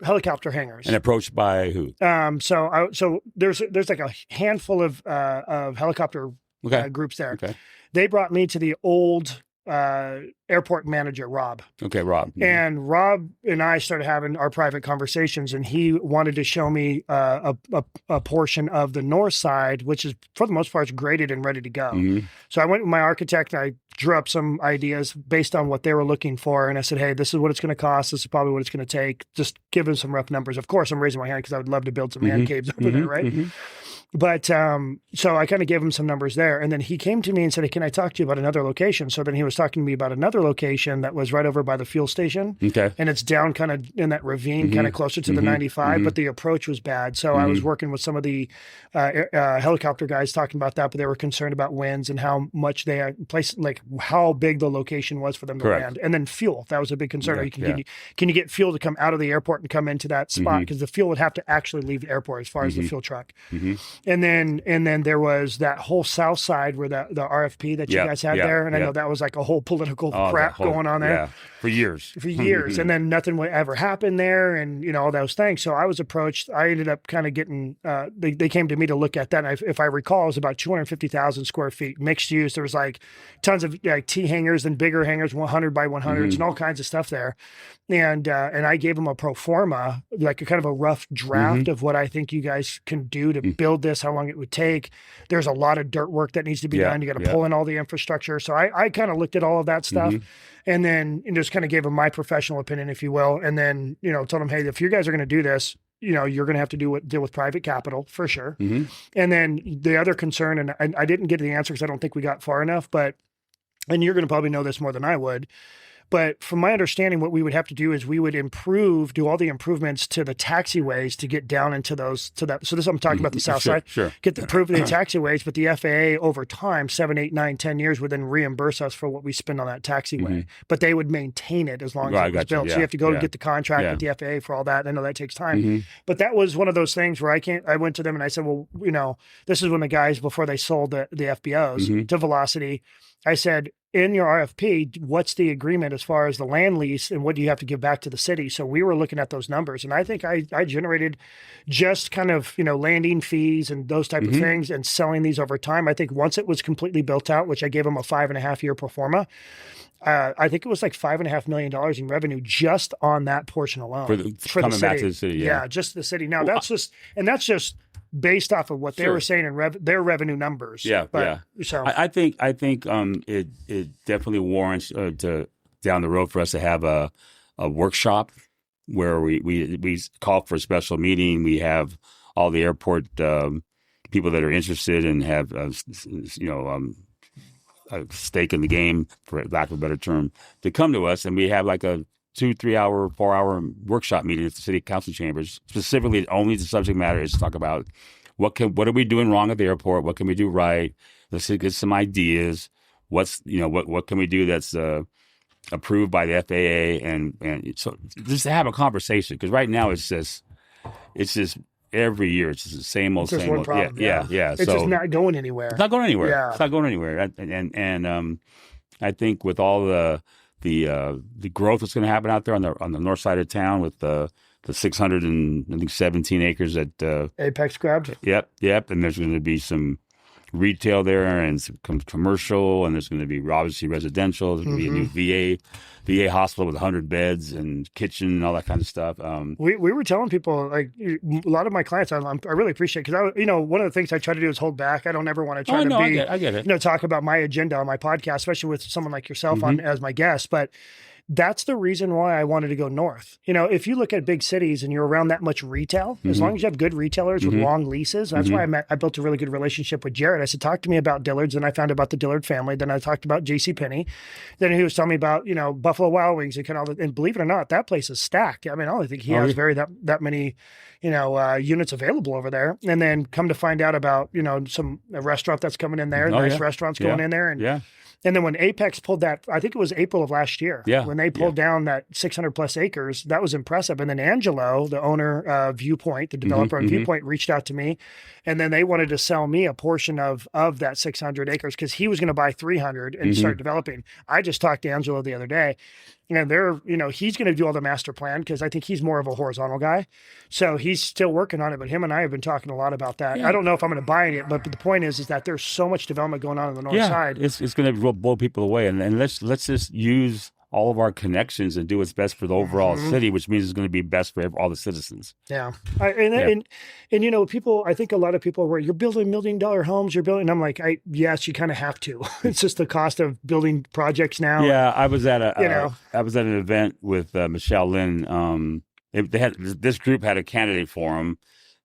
helicopter hangars. And approached by who? So there's like a handful of helicopter groups there. Okay. They brought me to the old airport manager, Rob. Okay, Rob. And Rob and I started having our private conversations, and he wanted to show me a portion of the north side, which is for the most part graded and ready to go. So I went with my architect, and I drew up some ideas based on what they were looking for. And I said, hey, this is what it's going to cost. This is probably what it's going to take. Just give them some rough numbers. Of course, I'm raising my hand because I would love to build some man caves over there, right? But so I kind of gave him some numbers there. And then he came to me and said, hey, can I talk to you about another location? So then he was talking to me about another location that was right over by the fuel station. Okay. And it's down kind of in that ravine, kind of closer to the 95, but the approach was bad. So I was working with some of the helicopter guys talking about that, but they were concerned about winds and how much they placed, like how big the location was for them to land. And then fuel, that was a big concern. Can you get fuel to come out of the airport and come into that spot? Because the fuel would have to actually leave the airport as far as the fuel truck. And then there was that whole south side where the RFP that you guys had there. And I know that was like a whole political crap going on there. for years. And then nothing would ever happen there, and all those things. So I was approached. I ended up kind of getting. They came to me to look at that. And if I recall, it was about 250,000 square feet, mixed use. There was like tons of like T hangars and bigger hangars, 100 by 100s, and all kinds of stuff there. And I gave them a pro forma, like a kind of a rough draft of what I think you guys can do to build this, how long it would take. There's a lot of dirt work that needs to be done. You got to pull in all the infrastructure. So I kind of looked at all of that stuff, and then just kind of gave them my professional opinion, if you will. And then, told them, hey, if you guys are going to do this, you're going to have to deal with private capital for sure. And then the other concern, and I didn't get the answer because I don't think we got far enough, and you're going to probably know this more than I would. But from my understanding, what we would have to do is we would do all the improvements to the taxiways to get down into those, to that. So this, I'm talking about the south side, get the improvement the taxiways, but the FAA over time, 7, 8, 9, 10 years would then reimburse us for what we spend on that taxiway, but they would maintain it as long as it was built. So you have to go and get the contract with the FAA for all that. I know that takes time, but that was one of those things where I went to them and I said, well, this is when the guys, before they sold the FBOs to Velocity, I said, in your RFP, what's the agreement as far as the land lease and what do you have to give back to the city? So we were looking at those numbers, and I think I generated just kind of, landing fees and those type of things and selling these over time. I think once it was completely built out, which I gave them a 5.5 year pro forma, I think it was like $5.5 million in revenue just on that portion alone for coming back to the city. Yeah, just the city. Now that's just based off of what they were saying in their revenue numbers. So I think it definitely warrants down the road for us to have a workshop where we call for a special meeting. We have all the airport people that are interested and have a stake in the game, for lack of a better term, to come to us, and we have like a 2, 3 hour, 4 hour workshop meeting at the city council chambers. Specifically, only the subject matter is to talk about what are we doing wrong at the airport? What can we do right? Let's get some ideas. What can we do that's approved by the FAA, and so just to have a conversation, because right now it's just every year it's just the same old problem. Yeah. It's just not going anywhere. It's not going anywhere. Yeah. It's not going anywhere. And I think with all the growth that's going to happen out there on the north side of town with the 617 acres that Apex grabbed. Yep. And there's going to be some retail there and some commercial, and there's going to be obviously residential. There's going to be a new VA hospital with 100 beds and kitchen and all that kind of stuff. We were telling people, like, a lot of my clients, I really appreciate, because one of the things I try to do is hold back. I don't ever want to try to be, I get it. Talk about my agenda on my podcast, especially with someone like yourself on as my guest, but that's the reason why I wanted to go north. If you look at big cities and you're around that much retail, as long as you have good retailers with long leases, that's why I built a really good relationship with Jared. I said, talk to me about Dillard's. And I found about the Dillard family. Then I talked about JCPenney. Then he was telling me about, Buffalo Wild Wings and kind of, and believe it or not, that place is stacked. I mean, I don't think he has that many, units available over there. And then come to find out about, a restaurant that's coming in there, restaurants going in there. And then when Apex pulled that, I think it was April of last year, when they pulled down that 600 plus acres, that was impressive. And then Angelo, the owner of Viewpoint, the developer of Viewpoint, reached out to me, and then they wanted to sell me a portion of that 600 acres because he was going to buy 300 and start developing. I just talked to Angelo the other day, and he's going to do all the master plan because I think he's more of a horizontal guy. So he's still working on it, but him and I have been talking a lot about that. I don't know if I'm going to buy it, but the point is that there's so much development going on the north side. It's going to blow people away. And let's just use all of our connections and do what's best for the overall city, which means it's going to be best for all the citizens. Yeah. And people, I think a lot of people were, you're building $1 million homes, and I'm like, yes, you kind of have to. It's just the cost of building projects now. Yeah. I was at an event with Michelle Lynn. This group had a candidate forum.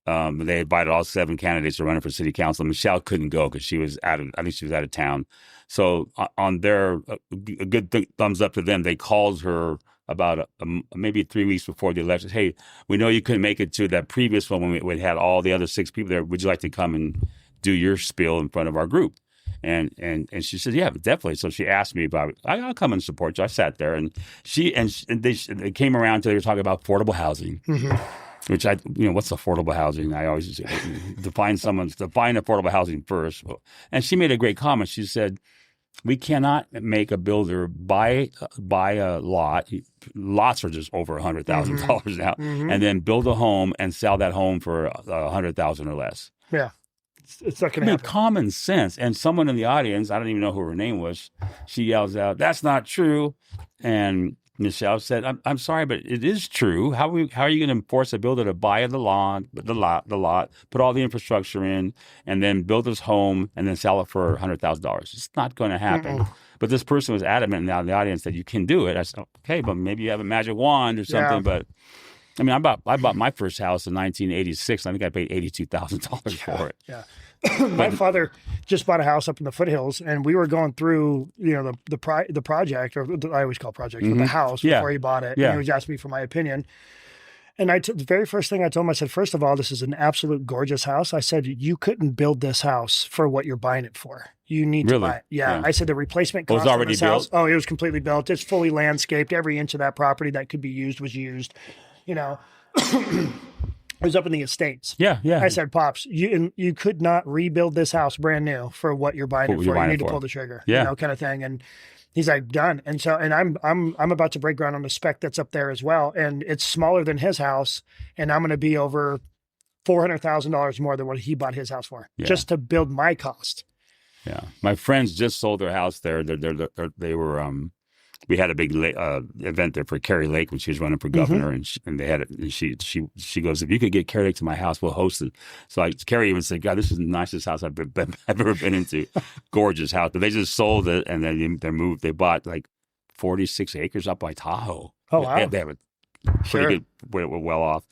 They invited all 7 candidates to run for city council. Michelle couldn't go because she was out of town. So on their a good thumbs up to them, they called her about maybe 3 weeks before the election. Hey, we know you couldn't make it to that previous one when we had all the other 6 people there. Would you like to come and do your spiel in front of our group? And she said, yeah, definitely. So she asked me about it. I'll come and support you. I sat there, and they came around to they were talking about affordable housing. Which what's affordable housing? I always define affordable housing first. And she made a great comment. She said, we cannot make a builder buy a lot. Lots are just over $100,000 now, and then build a home and sell that home for $100,000 or less. Yeah. It's not going to happen. Common sense. And someone in the audience, I don't even know who her name was, she yells out, "That's not true." And Michelle said, I'm sorry, but it is true. How are you going to force a builder to buy the lot, put all the infrastructure in, and then build his home and then sell it for $100,000? It's not going to happen. But this person was adamant now in the audience that you can do it. I said, okay, but maybe you have a magic wand or something. Yeah. But I mean, I bought my first house in 1986. I think I paid $82,000 for it. Yeah. My father just bought a house up in the foothills, and we were going through, the project, or I always call project, but the house before he bought it. Yeah. And he was asking me for my opinion. And the very first thing I told him, I said, first of all, this is an absolute gorgeous house. I said, you couldn't build this house for what you're buying it for. You need to buy it. Yeah. I said the replacement cost of this house. Oh, it was completely built. It's fully landscaped. Every inch of that property that could be used was used. It was up in the estates. Yeah. I said, Pops, you could not rebuild this house brand new for what you're buying it for. You need to pull the trigger. Yeah. Kind of thing. And he's like, done. And so, and I'm about to break ground on the spec that's up there as well. And it's smaller than his house. And I'm going to be over $400,000 more than what he bought his house for, just to build my cost. Yeah. My friends just sold their house there. They were, we had a big event there for Carrie Lake when she was running for governor, and they had it. And she goes, "If you could get Carrie Lake to my house, we'll host it." So Carrie even said, "God, this is the nicest house I've ever been into. Gorgeous house." But they just sold it, and then they moved. They bought like 46 acres up by Tahoe. Oh wow! They have it pretty good, well off,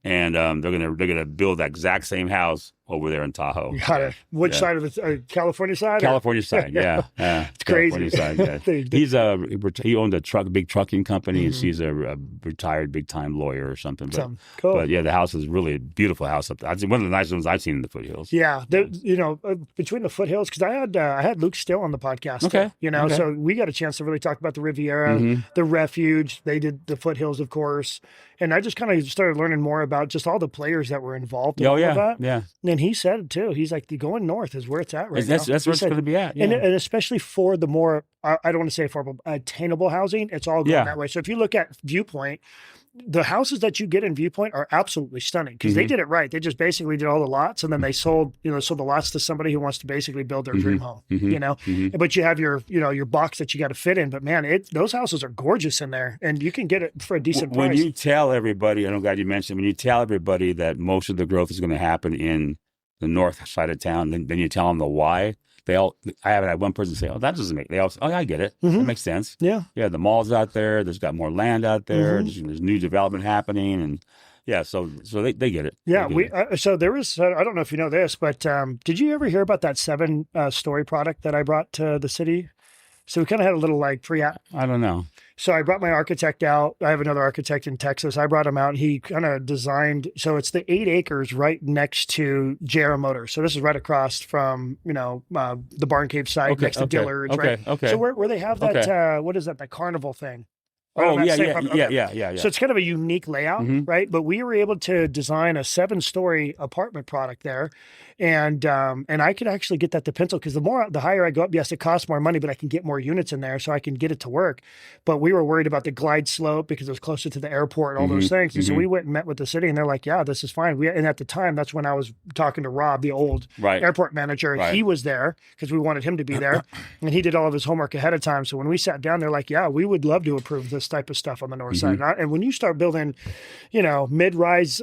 and they're gonna build that exact same house over there in Tahoe. Got it. Which side of the California side? California side, yeah. It's crazy. Side, yeah. He owned a big trucking company, and she's a retired big time lawyer or something. Cool. But yeah, the house is really a beautiful house up there. It's one of the nicest ones I've seen in the foothills. Yeah, between the foothills, because I had Luke Still on the podcast. Okay. So we got a chance to really talk about the Riviera, the refuge. They did the foothills, of course, and I just kind of started learning more about just all the players that were involved in all of that. Yeah. And he said it too. He's like, going north is where it's at right now. That's where it's going to be at. Yeah. And especially for the more, I don't want to say affordable, attainable housing, it's all going that way. So if you look at Viewpoint, the houses that you get in Viewpoint are absolutely stunning because they did it right. They just basically did all the lots, and then they sold the lots to somebody who wants to basically build their dream home. But you have your box that you got to fit in. But man, those houses are gorgeous in there, and you can get it for a decent price. When you tell everybody, I'm glad you mentioned, when you tell everybody that most of the growth is going to happen in the north side of town, then you tell them the why. I haven't had one person say, "Oh, that doesn't make." They all say, "Oh, yeah, I get it. That makes sense." Yeah, the mall's out there. There's got more land out there. There's new development happening, and so they get it. Yeah, so there was. I don't know if you know this, but did you ever hear about that 7-story product that I brought to the city? So we kind of had a little pre-app. I don't know. So I brought my architect out. I have another architect in Texas. I brought him out. He kind of designed. So it's the 8 acres right next to JR Motors. So this is right across from, the Barn Cave site next to Dillard's, right? Okay. So where they have that, what is that, the carnival thing? Oh, yeah. So it's kind of a unique layout, right? But we were able to design a 7-story apartment product there. And I could actually get that to pencil because the higher I go up, yes, it costs more money, but I can get more units in there so I can get it to work. But we were worried about the glide slope because it was closer to the airport and all those things. And so we went and met with the city, and they're like, yeah, this is fine. And at the time, that's when I was talking to Rob, the old airport manager. Right. He was there because we wanted him to be there. And he did all of his homework ahead of time. So when we sat down, they're like, yeah, we would love to approve this type of stuff on the north side. And when you start building, mid-rise,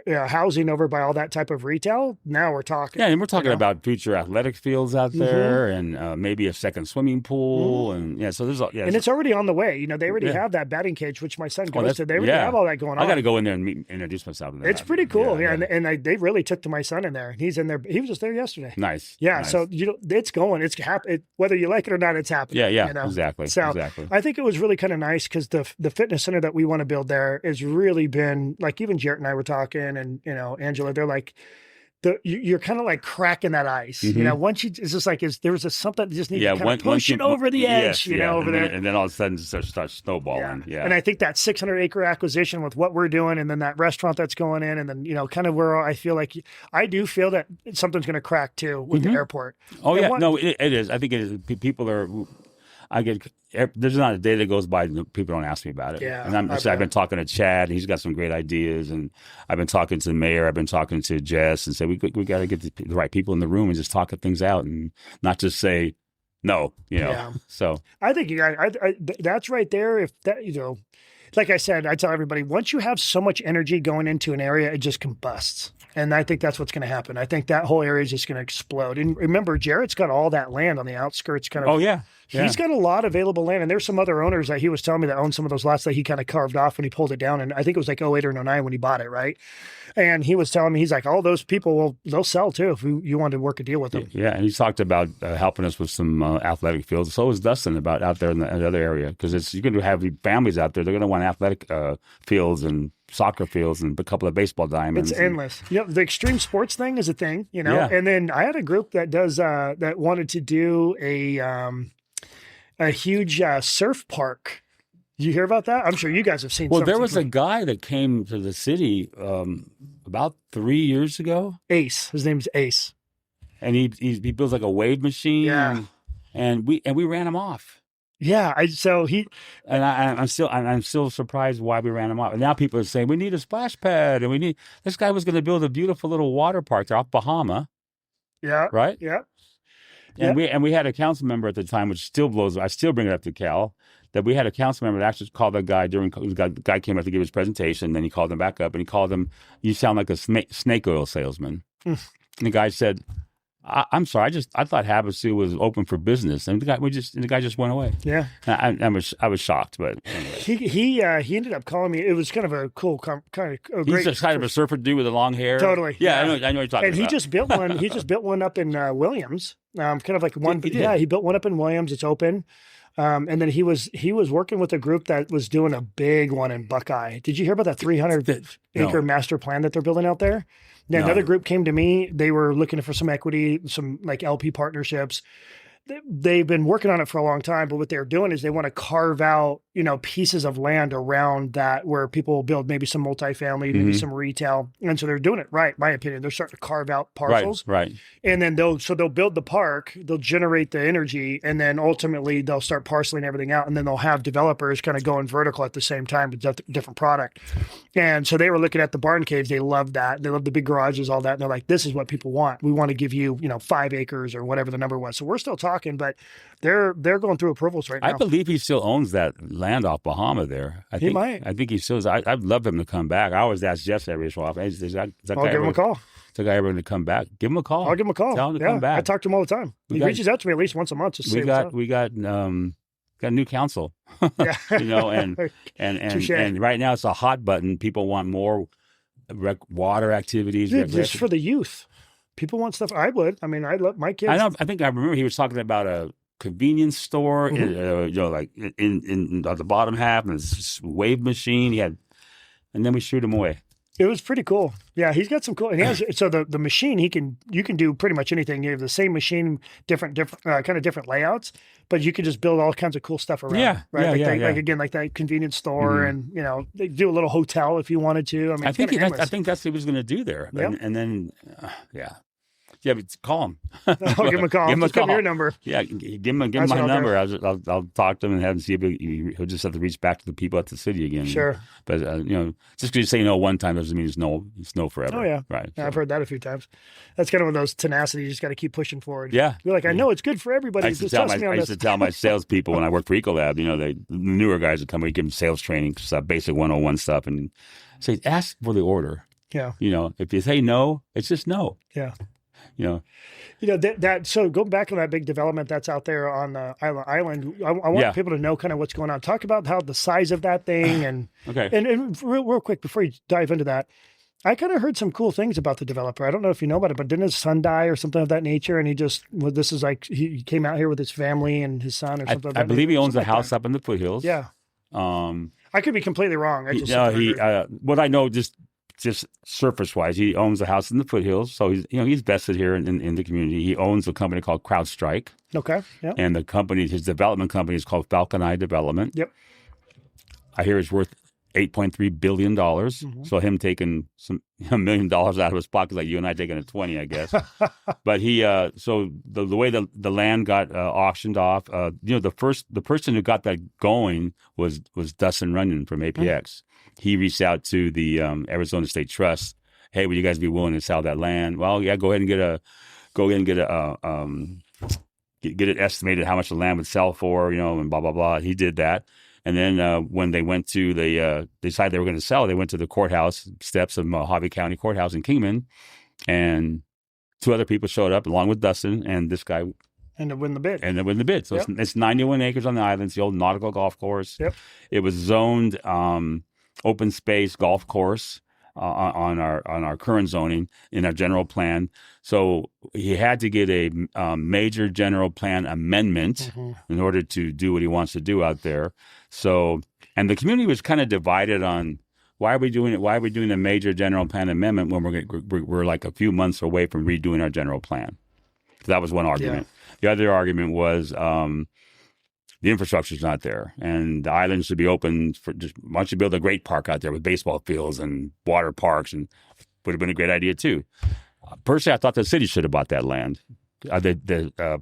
housing over by all that type of retail, now we're talking. Yeah, and we're talking about future athletic fields out there, and maybe a second swimming pool, and so there's and it's already on the way. They already have that batting cage, which my son goes to. They already have all that going on. I got to go in there and introduce myself. It's pretty cool. And they really took to my son in there. He's in there. He was just there yesterday. Nice. Yeah. Nice. So it's going. It's happening. Whether you like it or not, it's happening. Yeah. Exactly. So exactly. I think it was really kind of nice because the fitness center that we want to build there has really been even Jarrett and I were talking, and Angela, they're like, you're kind of like cracking that ice. Mhm. You know, once you, it's just like, there was something that just need Yeah, to kind of push it over the edge, you know, over and there. then, and then all of a sudden it starts snowballing. Yeah. And I think that 600-acre acquisition with what we're doing, and then that restaurant that's going in, and then, you know, kind of where I feel like, I do feel that something's going to crack too with the airport. Oh, And yeah. No, it is. I think it is. People are, there's not a day that goes by that people don't ask me about it. Yeah, And I've been talking to Chad. He's got some great ideas. And I've been talking to the mayor. I've been talking to Jess and say, we got to get the right people in the room and just talk things out and not just say no, you know. Yeah. So I think you guys, that's right there. If that, you know, like I said, I tell everybody, once you have so much energy going into an area, it just combusts. And I think that's what's going to happen. I think that whole area is just going to explode. And remember, Jarrett's got all that land on the outskirts kind of. Oh, yeah. He's got a lot of available land. And there's some other owners that he was telling me that own some of those lots that he kind of carved off when he pulled it down. And I think it was like 08 or 09 when he bought it, right? And he was telling me, he's like, all those people, they'll sell too if you want to work a deal with them. Yeah, and he talked about helping us with some athletic fields. So was Dustin about out there in the other area because you're going to have families out there. They're going to want athletic fields and soccer fields and a couple of baseball diamonds. It's endless. You know, the extreme sports thing is a thing, you know. Yeah. And then I had a group that does that wanted to do a huge surf park. Did you hear about that? I'm sure you guys have seen. Well, there was a guy that came to the city about 3 years ago. Ace. His name's Ace. And he builds like a wave machine. Yeah. And we ran him off. Yeah. I'm still surprised why we ran him off. And now people are saying we need a splash pad and this guy was going to build a beautiful little water park there off Bahama. Yeah. Right? Yeah. And we had a council member at the time, which still blows. I still bring it up to Cal. That we had a council member that actually called that guy the guy came up to give his presentation. Then he called him back up and he called him, "You sound like a snake oil salesman." And the guy said, "I'm sorry, I thought Havasu was open for business." And the guy just went away. Yeah, I was shocked, but anyway. he ended up calling me. It was kind of a cool great. He's just kind of a surfer dude with the long hair. Totally. Yeah. I know what you're talking about. And he just built one. He just built one up in Williams. Kind of like one. He did. Yeah, he built one up in Williams. It's open. And then he was working with a group that was doing a big one in Buckeye. Did you hear about that 300-acre master plan that they're building out there? Yeah, another group came to me. They were looking for some equity, some like LP partnerships. They've been working on it for a long time, but what they're doing is they want to carve out, you know, pieces of land around that where people will build maybe some multifamily, maybe some retail. And so they're doing it right, in my opinion. They're starting to carve out parcels. Right. And then they'll build the park, they'll generate the energy, and then ultimately they'll start parceling everything out. And then they'll have developers kind of going vertical at the same time with different product. And so they were looking at the barn caves. They loved that. They loved the big garages, all that. And they're like, this is what people want. We want to give you, 5 acres or whatever the number was. So we're still talking, but they're going through approvals right now. I believe he still owns that land off Bahama there. He might. I think he still is. I'd love him to come back. I always ask Jeff every so often, is that I'll give him a call. Is that guy ever going to come back? Give him a call. I'll give him a call. Tell him to come back. I talk to him all the time. He reaches out to me at least once a month. Just we got new council. Yeah. and right now it's a hot button. People want more water activities. Dude, just for the youth. People want stuff. I would. I mean, I love my kids. I know. I think I remember he was talking about a convenience store, like in the bottom half, and this wave machine. And then we shoot him away. It was pretty cool. Yeah, he's got some cool. And he has so the machine you can do pretty much anything. You have the same machine, different kind of different layouts, but you can just build all kinds of cool stuff around. Yeah, right. Yeah, like again, like that convenience store, and they do a little hotel if you wanted to. I mean, I think that's what he was going to do. There, yep. and then Yeah, but call him. I'll give him a call. Give him a call. Give me your number. Yeah, give him my number. I'll talk to him and have him see if he'll just have to reach back to the people at the city again. Sure. But just because you say no one time doesn't mean it's no forever. Oh yeah, right. Yeah, I've heard that a few times. That's kind of one of those tenacity. You just got to keep pushing forward. Yeah. You're like, I know it's good for everybody. I used to tell my salespeople when I worked for Ecolab, the newer guys would come, we give them sales training, basic 101 stuff, and say, ask for the order. Yeah. If you say no, it's just no. Yeah. That so going back on that big development that's out there on the island, I want people to know kind of what's going on. Talk about how the size of that thing and okay. And real quick before you dive into that, I kind of heard some cool things about the developer. I don't know if you know about it, but didn't his son die or something of that nature? And this is like he came out here with his family and his son or something. I believe he owns a house up in the foothills. Yeah. I could be completely wrong. What I know just just surface wise, he owns a house in the foothills, so he's vested here in the community. He owns a company called CrowdStrike. Okay. Yeah. And his development company is called Falcon Eye Development. Yep. I hear it's worth $8.3 billion. Mm-hmm. So him taking $1 million out of his pocket, like you and I taking a 20, I guess. But so the way the land got auctioned off, the person who got that going was Dustin Runyon from APX. Mm-hmm. He reached out to the Arizona State Trust. Hey, would you guys be willing to sell that land? Well, yeah, go ahead and get it estimated how much the land would sell for, and blah blah blah. He did that. And then when they went to decided they were going to sell, they went to the courthouse steps of Mojave County Courthouse in Kingman, and 2 other people showed up along with Dustin, and this guy ended up winning the bid. So it's 91 acres on the island. It's the old nautical golf course. Yep. It was zoned open space golf course on our current zoning in our general plan. So he had to get a major general plan amendment in order to do what he wants to do out there. So, and the community was kind of divided on why are we doing it? Why are we doing a major general plan amendment when we're like a few months away from redoing our general plan? So that was one argument. Yeah. The other argument was the infrastructure's not there, and the island should be open for just. Why don't you build a great park out there with baseball fields and water parks, and would have been a great idea too. Personally, I thought the city should have bought that land.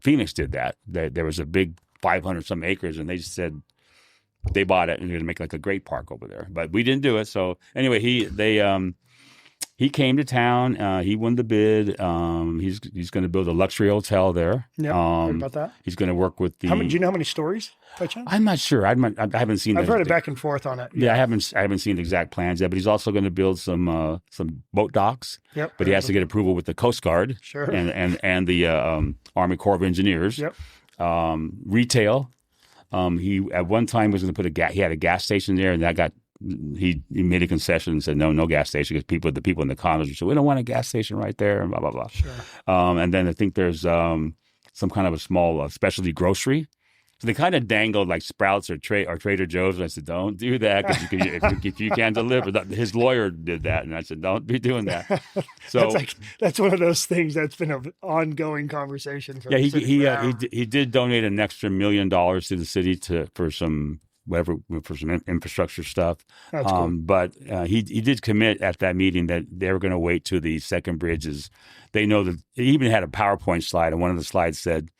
Phoenix did that. There was a big 500-some acres, and they just said they bought it and they're going to make like a great park over there. But we didn't do it. So anyway, he came to town. He won the bid. He's going to build a luxury hotel there. Yeah, heard about that. He's going to work with the. Do you know how many stories by chance? I'm not sure. I haven't seen. I've heard it back and forth on it. Yeah, I haven't seen the exact plans yet. But he's also going to build some boat docks. Yep. But he has to get approval with the Coast Guard. Sure. And the Army Corps of Engineers. Yep. Retail. He at one time was going to put he had a gas station there, and that got. He made a concession and said no gas station because the people in the condos said we don't want a gas station right there and blah blah blah. Sure. And then I think there's some kind of a small specialty grocery. So they kind of dangled like Sprouts or Trader Joe's, and I said don't do that because if you can't deliver. His lawyer did that, and I said don't be doing that. So that's one of those things that's been an ongoing conversation. For he did donate an extra $1 million to the city for some infrastructure stuff. That's cool. But he did commit at that meeting that they were going to wait till the second bridges. They know that he even had a PowerPoint slide, and one of the slides said,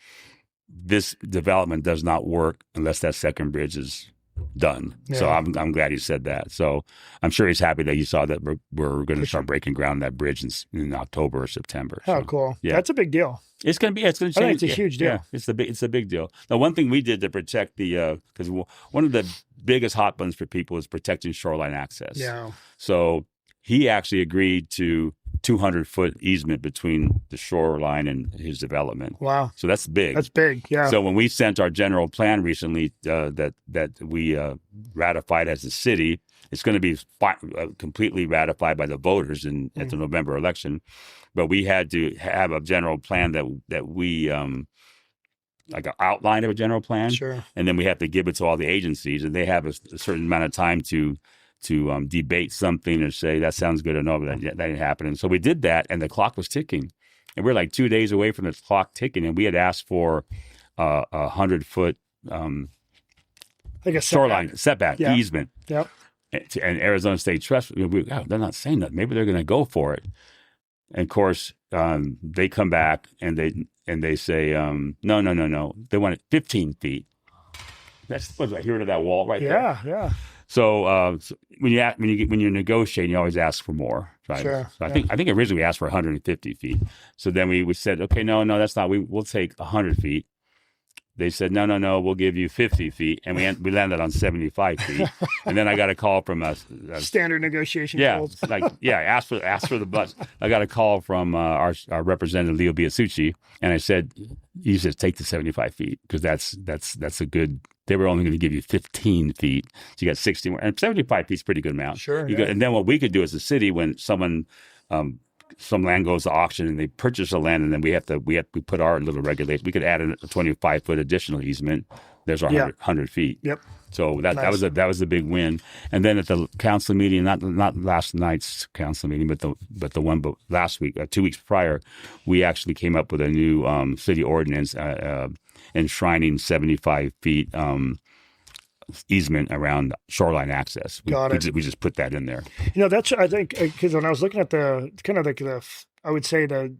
"This development does not work unless that second bridge is done." Yeah. So I'm glad he said that. So I'm sure he's happy that he saw that we're going to start breaking ground on that bridge in October or September. Oh, cool! Yeah, that's a big deal. It's going to change. I think it's a huge deal. Yeah, it's a big deal. Now, one thing we did to protect because one of the biggest hot buttons for people is protecting shoreline access. Yeah. So he actually agreed to 200-foot easement between the shoreline and his development. Wow. So that's big. That's big, yeah. So when we sent our general plan recently that we ratified as a city, it's going to be completely ratified by the voters at the November election. But we had to have a general plan that we like an outline of a general plan. Sure. And then we have to give it to all the agencies, and they have a certain amount of time to debate something or say that sounds good or no, but that didn't happen. And so we did that, and the clock was ticking, and we're like 2 days away from the clock ticking, and we had asked for 100-foot like a shoreline setback easement. Yep. And Arizona State Trust, they're not saying that. Maybe they're going to go for it. And of course, they come back and they say, no. They want it 15 feet. That's what's right here to that wall right there. Yeah. So when you're negotiating, you always ask for more. Right? Sure. So I think originally we asked for 150 feet. So then we said, okay, no, that's not. We'll take 100 feet. They said, no, we'll give you 50 feet. And we landed on 75 feet. And then I got a call from a standard negotiation. Ask for the bus. I got a call from our representative, Leo Biasucci. And I said, you just take the 75 feet because that's a good, they were only going to give you 15 feet. So you got 60 more. And 75 feet is a pretty good amount. Sure. And then what we could do as a city when someone, some land goes to auction and they purchase the land, and then we put our little regulation. We could add a 25-foot additional easement There's our 100 feet. Yep. So that was a big win. And then at the council meeting, not last night's council meeting, but the one last week, 2 weeks prior, we actually came up with a new city ordinance enshrining 75 feet easement around shoreline access. We just put that in there. That's, I think, because when I was looking at the kind of like I would say the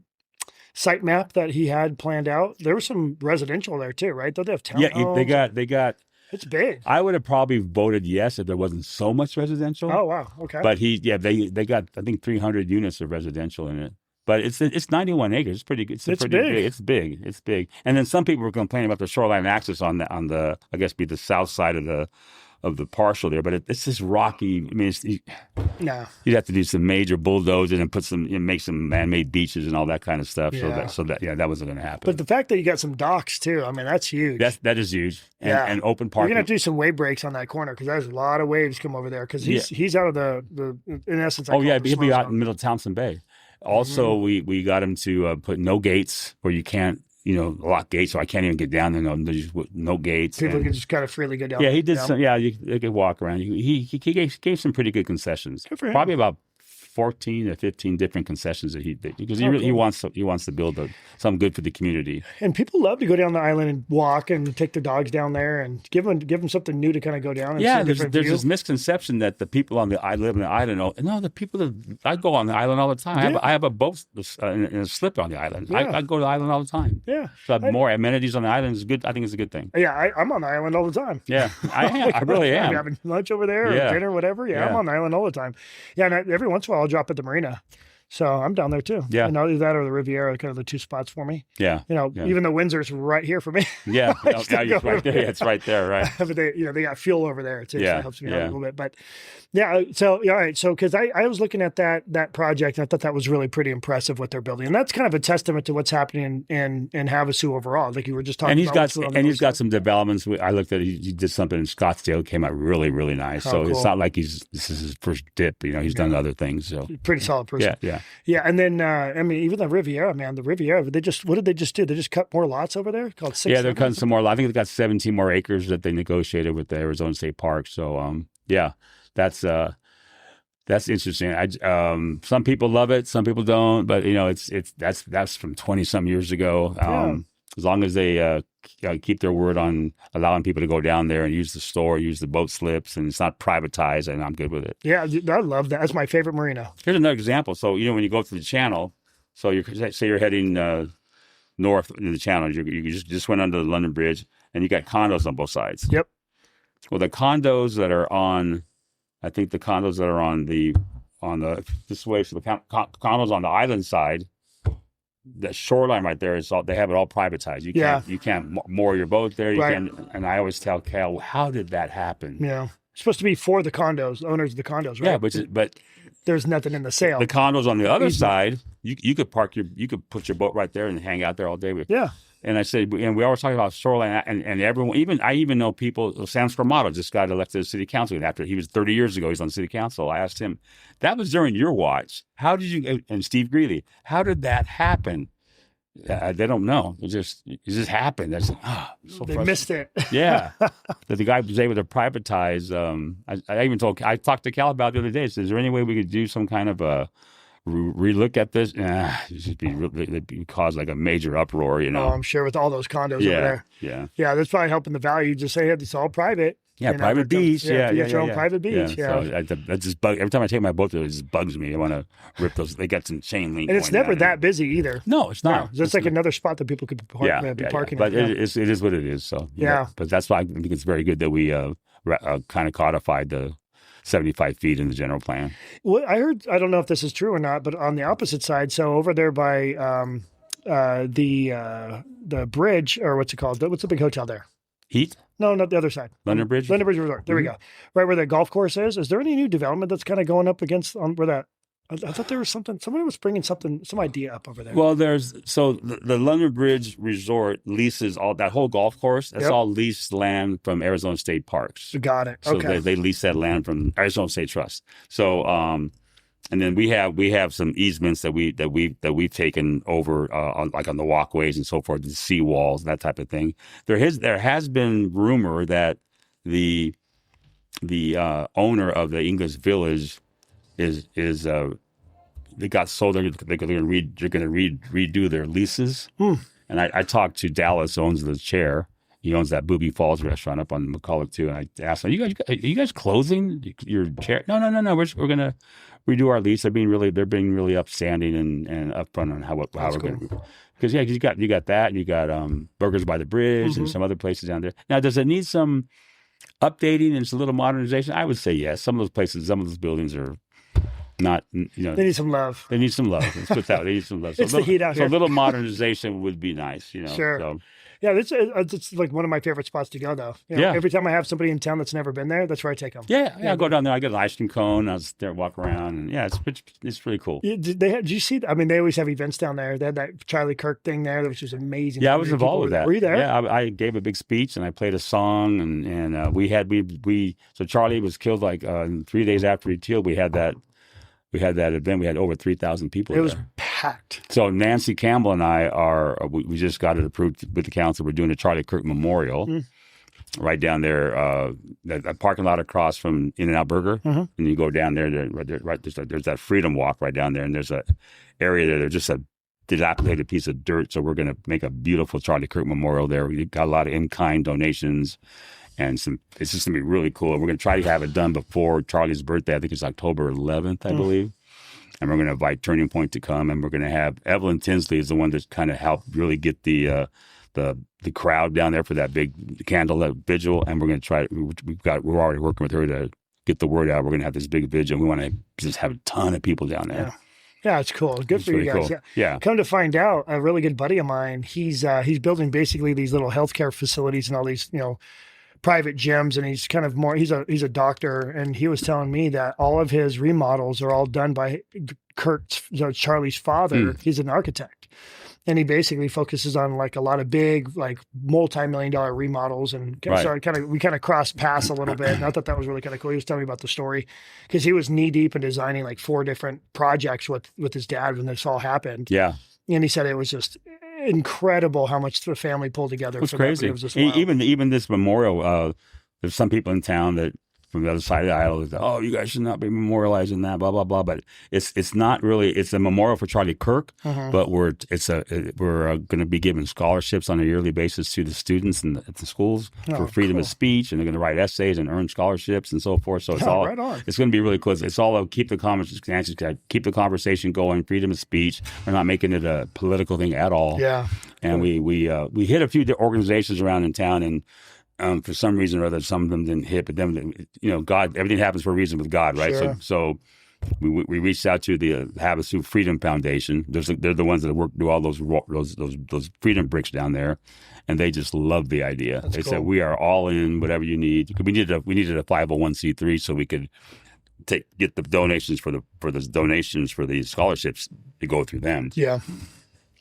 site map that he had planned out, there was some residential there too, right? Don't they have townhomes? Yeah, they got. It's big. I would have probably voted yes if there wasn't so much residential. Oh wow, okay. But they got, I think, 300 units of residential in it. But it's 91 acres. It's pretty good. It's pretty big. It's big. And then some people were complaining about the shoreline access on the I guess be the south side of the partial there. But it's just rocky. I mean, you'd have to do some major bulldozing and make some man-made beaches and all that kind of stuff. Yeah. So that wasn't going to happen. But the fact that you got some docks too, I mean, that's huge. That is huge. And open parking. You're gonna have to do some wave breaks on that corner because there's a lot of waves come over there because he's out of the in essence. He'll be out in the middle of Thompson Bay. Also, we got him to put no gates where you can't, lock gates, so I can't even get down there. There's no gates. People can just kind of freely go down. Yeah, he did some. Yeah, they could walk around. He gave some pretty good concessions. Good for him. Probably about 14 or 15 different concessions that he did because he wants to build something good for the community. And people love to go down the island and walk and take their dogs down there and give them something new to kind of go down. And there's this misconception that the people on the island live on the island. No, the people that I go on the island all the time. Yeah. I have a boat and a slip on the island. Yeah. I go to the island all the time. Yeah, so more amenities on the island is good. I think it's a good thing. Yeah, I'm on the island all the time. Yeah, I really am. I'm having lunch over there or dinner, whatever. Yeah, I'm on the island all the time. Yeah, and every once in a while I'll drop at the marina. So I'm down there too. Yeah. Either that or the Riviera, kind of the two spots for me. Yeah. Even though Windsor's right here for me. Yeah. It's right there. Yeah, it's right there, right? But they got fuel over there too. So that helps me out a little bit. But yeah. So, all right. So, cause I was looking at that project and I thought that was really pretty impressive what they're building. And that's kind of a testament to what's happening in Havasu overall. Like you were just talking about. And he's got some developments. I looked at it. He did something in Scottsdale, came out really, really nice. So cool. It's not like this is his first dip. He's done other things. So pretty solid person. Yeah. Yeah, and then even the Riviera, man, what did they just do? They just cut more lots over there? Called 6. Yeah, they're cutting some more lots. I think they got 17 more acres that they negotiated with the Arizona State Park. So that's interesting. Some people love it, some people don't, but that's from 20-some years ago. As long as they keep their word on allowing people to go down there and use the store, use the boat slips, and it's not privatized, and I'm good with it. Yeah, I love that. That's my favorite marina. Here's another example. So, when you go to the channel, so you're heading north in the channel, you just went under the London Bridge, and you got condos on both sides. Yep. Well, the condos that are on, I think the condos that are on this way, so the condos on the island side, the shoreline right there they have it all privatized. You can't moor your boat there. And I always tell Cal, how did that happen? Yeah, it's supposed to be for the condos, owners of the condos, right? Yeah, but there's nothing in the sale. The condos on the other side, you could put your boat right there and hang out there all day. Yeah. And I said, and we always talk about shoreline, and everyone, I even know people. Sam Spermato just got elected to city council, and after he was 30 years ago, he's on city council. I asked him, that was during your watch. How did you? And Steve Greeley, how did that happen? They don't know. It just happened. That's so they missed it. Yeah, that the guy was able to privatize. I talked to Cal about it the other day. I said, is there any way we could do some kind of a relook at this? It'd cause like a major uproar, Oh, I'm sure with all those condos over there. Yeah. That's probably helping the value. Just say, hey, it's all private. Yeah, private beach. You get your own private beach. Yeah. So that just every time I take my boat there, it just bugs me. I want to rip those. They got some chain link. And it's never that busy either. No, it's not. It's like another spot that people could be parking. But it is what it is. So but that's why I think it's very good that we kind of codified the 75 feet in the general plan. Well, I heard, I don't know if this is true or not, but on the opposite side, so over there by the bridge, or what's it called? What's the big hotel there? Heat? No, not the other side. London Bridge? London Bridge Resort. There we go. Right where the golf course is. Is there any new development that's kind of going up against where that? I thought there was something. Somebody was bringing some idea up over there. Well, the London Bridge Resort leases all that whole golf course. That's all leased land from Arizona State Parks. Got it. So okay. they lease that land from Arizona State Trust. So And then we have some easements that we've taken over on the walkways and so forth, the sea walls and that type of thing. There has been rumor that the owner of the English Village is they got sold. They're going to redo their leases. And I talked to Dallas, who owns the chair. He owns that Booby Falls restaurant up on McCulloch too. And I asked him, are you guys closing your chair? No. We're going to redo our lease. They're being really upstanding and upfront on how we're going to. Because you got that. You got Burgers by the Bridge and some other places down there. Now, does it need some updating and some little modernization? I would say yes. Some of those buildings are not, they need some love. Let's put it that way. They need some love. It's the heat out here. So a little modernization would be nice, Sure. So. Yeah, it's like one of my favorite spots to go, though. Every time I have somebody in town that's never been there, that's where I take them. Yeah. I go down there. I get an ice cream cone. I was there, walk around, and it's really cool. Did you see? I mean, they always have events down there. They had that Charlie Kirk thing there, which was amazing. Yeah, I was involved with that. Were you there? Yeah, I gave a big speech and I played a song, and so Charlie was killed 3 days after he killed. We had that event. We had over 3,000 people. It was packed. So Nancy Campbell and I we just got it approved with the council. We're doing a Charlie Kirk Memorial right down there, that parking lot across from In-N-Out Burger. And you go down there, there's that Freedom Walk right down there, and there's a area there. There's just a dilapidated piece of dirt. So we're going to make a beautiful Charlie Kirk Memorial there. We got a lot of in-kind donations. And it's just going to be really cool. We're going to try to have it done before Charlie's birthday. I think it's October 11th, I believe. And we're going to invite Turning Point to come. And we're going to have Evelyn Tinsley is the one that kind of helped really get the crowd down there for that big candlelit vigil. And we're going to try. We're already working with her to get the word out. We're going to have this big vigil. We want to just have a ton of people down there. Yeah, it's cool. Good for you guys. Cool. Yeah. Come to find out, a really good buddy of mine, he's building basically these little healthcare facilities and all these, private gyms, and he's kind of more, he's a doctor, and he was telling me that all of his remodels are all done by Charlie's father. He's an architect, and he basically focuses on a lot of big, multi-million-dollar remodels. And so we kind of crossed paths a little bit, and I thought that was really kind of cool. He was telling me about the story because he was knee deep in designing 4 different projects with his dad when this all happened. Yeah. And he said it was just incredible how much the family pulled together. It's crazy. It was just even this memorial, there's some people in town that from the other side of the aisle that, you guys should not be memorializing that, blah, blah, blah. But it's not really, it's a memorial for Charlie Kirk, but we're going to be giving scholarships on a yearly basis to the students at the schools for freedom of speech, and they're going to write essays and earn scholarships and so forth. So it's all right on. It's going to be really cool. It's all about keep the conversation going, freedom of speech. We're not making it a political thing at all. Yeah. And we hit a few organizations around in town, and for some reason or other, some of them didn't hit, but then, God, everything happens for a reason with God, right? Sure. So we reached out to the Havasu Freedom Foundation. They're the ones that do all those freedom bricks down there, and they just love the idea. They said, we are all in, whatever you need. We needed a 501c3 so we could get the donations for the scholarships to go through them. Yeah.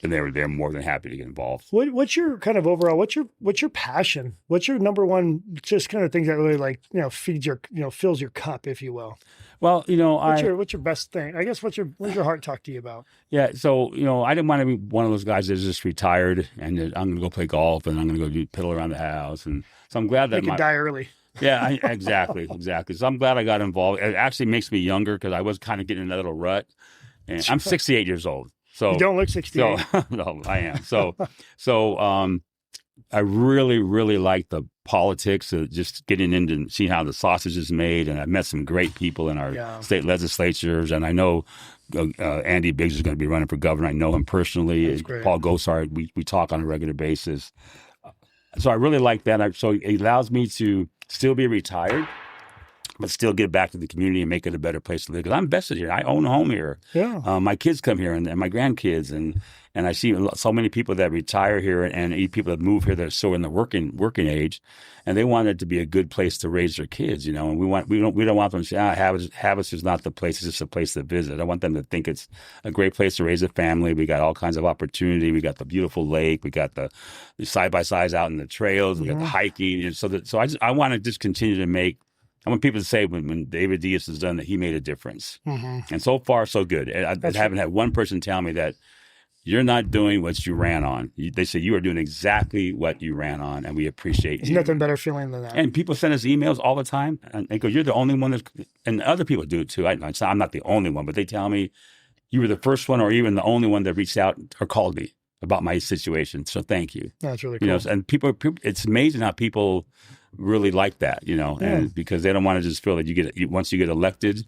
And they're more than happy to get involved. What's your kind of overall? What's your passion? What's your number one? Just kind of things that really feeds your fills your cup, if you will. Well, what's your best thing? I guess what's your heart talk to you about? Yeah, so I didn't want to be one of those guys that's just retired and I'm going to go play golf and I'm going to go piddle around the house, and so I'm glad that you could die early. Yeah, exactly. So I'm glad I got involved. It actually makes me younger because I was kind of getting in that little rut, and I'm 68 years old. So you don't look 68. No, I am. So I really, really like the politics of just getting into seeing how the sausage is made. And I met some great people in our state legislatures. And I know Andy Biggs is going to be running for governor. I know him personally. Paul Gosar, we talk on a regular basis. So I really like that. So it allows me to still be retired, but still get back to the community and make it a better place to live. Because I'm vested here. I own a home here. Yeah. My kids come here and my grandkids. And I see so many people that retire here and people that move here that are still in the working age. And they want it to be a good place to raise their kids, And we don't want them to say, Havasu is not the place. It's just a place to visit. I want them to think it's a great place to raise a family. We got all kinds of opportunity. We got the beautiful lake. We got the side-by-sides out in the trails. We got the hiking. And so I want to just continue to make I want people to say when David Diaz is done that he made a difference. Mm-hmm. And so far, so good. I haven't had one person tell me that you're not doing what you ran on. They say you are doing exactly what you ran on, and we appreciate There's you. nothing better feeling than that. And people send us emails all the time, and they go, "You're the only one that," and other people do it too. I'm not the only one, but they tell me you were the first one, or even the only one that reached out or called me about my situation. So thank you. That's really cool. You know, and people, it's amazing how people really like that. You know, and because they don't want to just feel that once you get elected,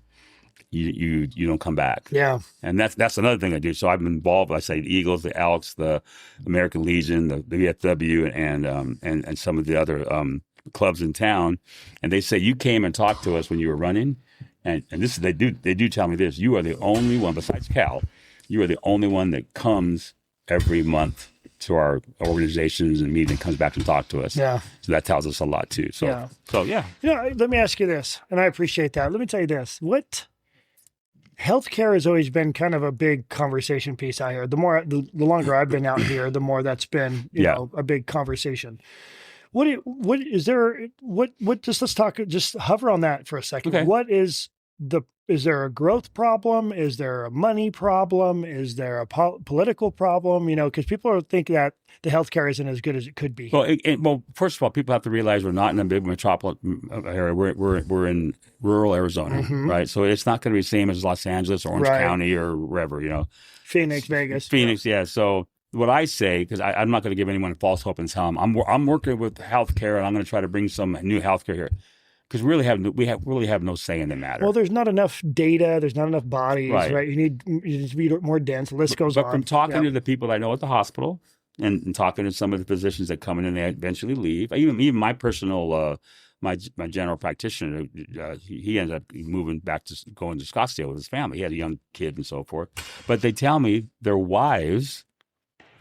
you don't come back. Yeah. And that's another thing I do. So I've been involved. I say the Eagles, the Elks, the American Legion, the VFW, and some of the other clubs in town. And they say you came and talked to us when you were running. And this they do tell me this. You are the only one besides Cal. You are the only one that comes every month to our organizations and meeting and comes back and talk to us. Yeah. So that tells us a lot too. So yeah. You know, let me ask you this, and I appreciate that. Let me tell you this. Healthcare has always been kind of a big conversation piece out here. The longer I've been out here, the more that's been, you know, a big conversation. Just let's talk, just hover on that for a second. Okay. Is there a growth problem? Is there a money problem? Is there a political problem? You know, because people think that the healthcare isn't as good as it could be. Well, first of all, people have to realize we're not in a big metropolitan area. We're in rural Arizona, right? So it's not going to be the same as Los Angeles or Orange County or wherever, you know. Phoenix, Vegas. Yeah. So what I say, because I'm not going to give anyone false hope and tell them I'm working with healthcare and I'm going to try to bring some new healthcare here. Because we really have no say in the matter. Well, there's not enough data. There's not enough bodies, right? You need to be more dense. The list goes on. But from talking to the people I know at the hospital and talking to some of the physicians that come in and they eventually leave, even my personal, my general practitioner, he ended up moving back to going to Scottsdale with his family. He had a young kid and so forth. But they tell me their wives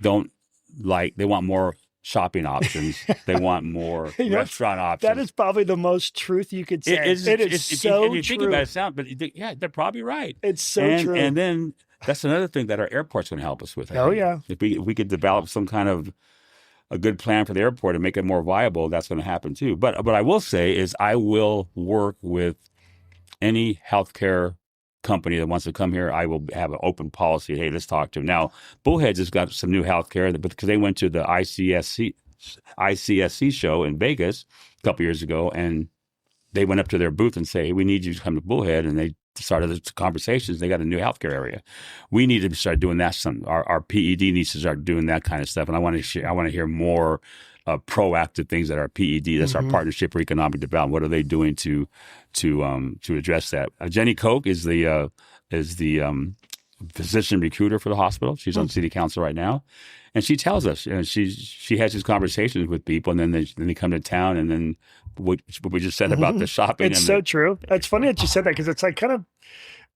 they want more shopping options. They want more restaurant options. That is probably the most truth you could say. It is so and you true. think about it, they're probably right. It's so true. And then that's another thing that our airport's going to help us with. Yeah. If we could develop some kind of a good plan for the airport and make it more viable, that's going to happen too. But what I will say is I will work with any healthcare company that wants to come here. I will have an open policy. Hey, let's talk to them. Now, Bullheads has got some new healthcare because they went to the ICSC show in Vegas a couple years ago, and they went up to their booth and say, hey, we need you to come to Bullhead, and they started the conversations. They got a new healthcare area. We need to start doing that. Our PED needs to start doing that kind of stuff, and I want to hear more proactive things that our PED, that's our Partnership for Economic Development. What are they doing to address that? Jenny Koch is the physician recruiter for the hospital. She's on city council right now, and she tells us, you know, she has these conversations with people, and then they come to town, and then what we just said about the shopping. It's so true. It's funny that you said that because it's like kind of.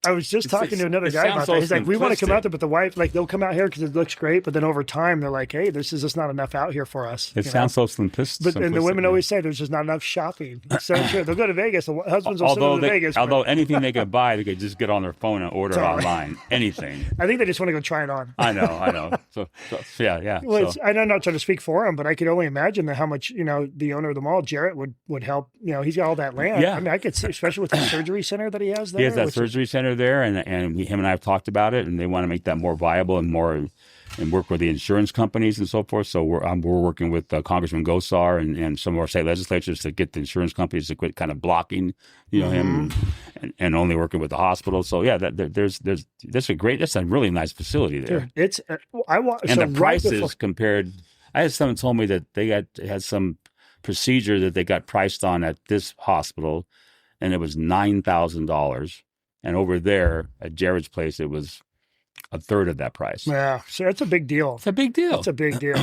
I was just talking to another guy about that. He's like, we want to come out there, but the wife, like, they'll come out here because it looks great. But then over time, they're like, hey, this is just not enough out here for us. It sounds so simplistic. And the women always say there's just not enough shopping. It's so true. They'll go to Vegas. The husbands will send them to Vegas. Although anything they could buy, they could just get on their phone and order online. Anything. I think they just want to go try it on. I know. So yeah. Well, I'm not trying to speak for him, but I could only imagine how much, you know, the owner of the mall, Jarrett, would help. You know, he's got all that land. Yeah. I mean, I could see, especially with the surgery center that he has there. He has that surgery center there, and him and I have talked about it, and they want to make that more viable and work with the insurance companies and so forth. So we're working with Congressman Gosar and some of our state legislatures to get the insurance companies to quit kind of blocking, you know, him and only working with the hospital. So yeah, that's a really nice facility there. It's the prices compared. I had someone told me that they had some procedure that they got priced on at this hospital, and it was $9,000. And over there at Jared's place, it was a third of that price. Yeah, so that's a big deal. It's a big deal. It's a big deal,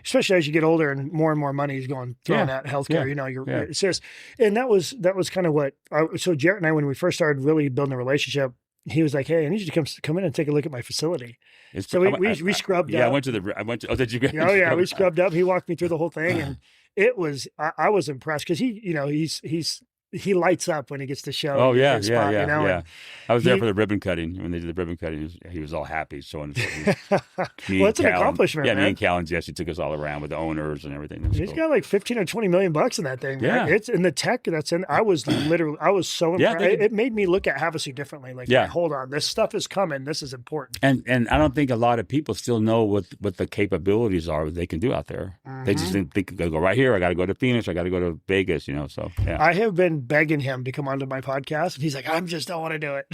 especially as you get older and more money is thrown at healthcare. Yeah. You know, it's serious. And that was kind of what. So Jared and I, when we first started really building a relationship, he was like, "Hey, I need you to come in and take a look at my facility." So we scrubbed up. Yeah, I went to. Oh, did you? Oh yeah, we scrubbed up. He walked me through the whole thing, and it was. I was impressed because he's he lights up when he gets to show. Oh yeah, his yeah, spot, yeah, you know? yeah. And I was there for the ribbon cutting when they did the ribbon cutting. He was all happy showing us. well, it's an accomplishment. Yeah, man. me and Cal and Jesse took us all around with the owners and everything. He's got like 15 or 20 million bucks in that thing. Man. Yeah. It's in the tech that's in. I was so Yeah, impressed. It made me look at Havasu differently. Like, Yeah. hold on, this stuff is coming. This is important. And I don't think a lot of people still know what the capabilities are that they can do out there. They just think they could go right here. I got to go to Phoenix. I got to go to Vegas. So yeah. I have been begging him to come onto my podcast, and he's like, "I just don't want to do it."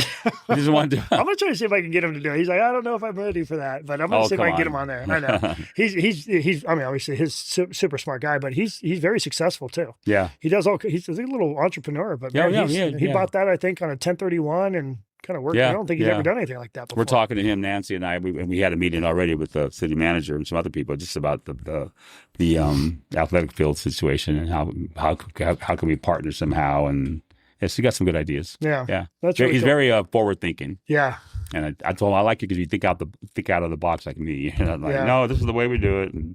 He doesn't want to do it. I'm gonna try to see if I can get him to do it. He's like, "I don't know if I'm ready for that, but I'm gonna see if I can get him on there." I know he's. I mean, obviously, he's super smart guy, but he's very successful too. Yeah. He does all. He's a little entrepreneur, but man, he bought that I think on a 1031 and kind of worked. Yeah, I don't think he's ever done anything like that before. We're talking to him, Nancy and I. We had a meeting already with the city manager and some other people just about the athletic field situation and how can we partner somehow. And yes, he got some good ideas. Yeah. That's really he's cool. very forward thinking. Yeah. And I told him I like it because you think out of the box like me. And I'm like, no, this is the way we do it. And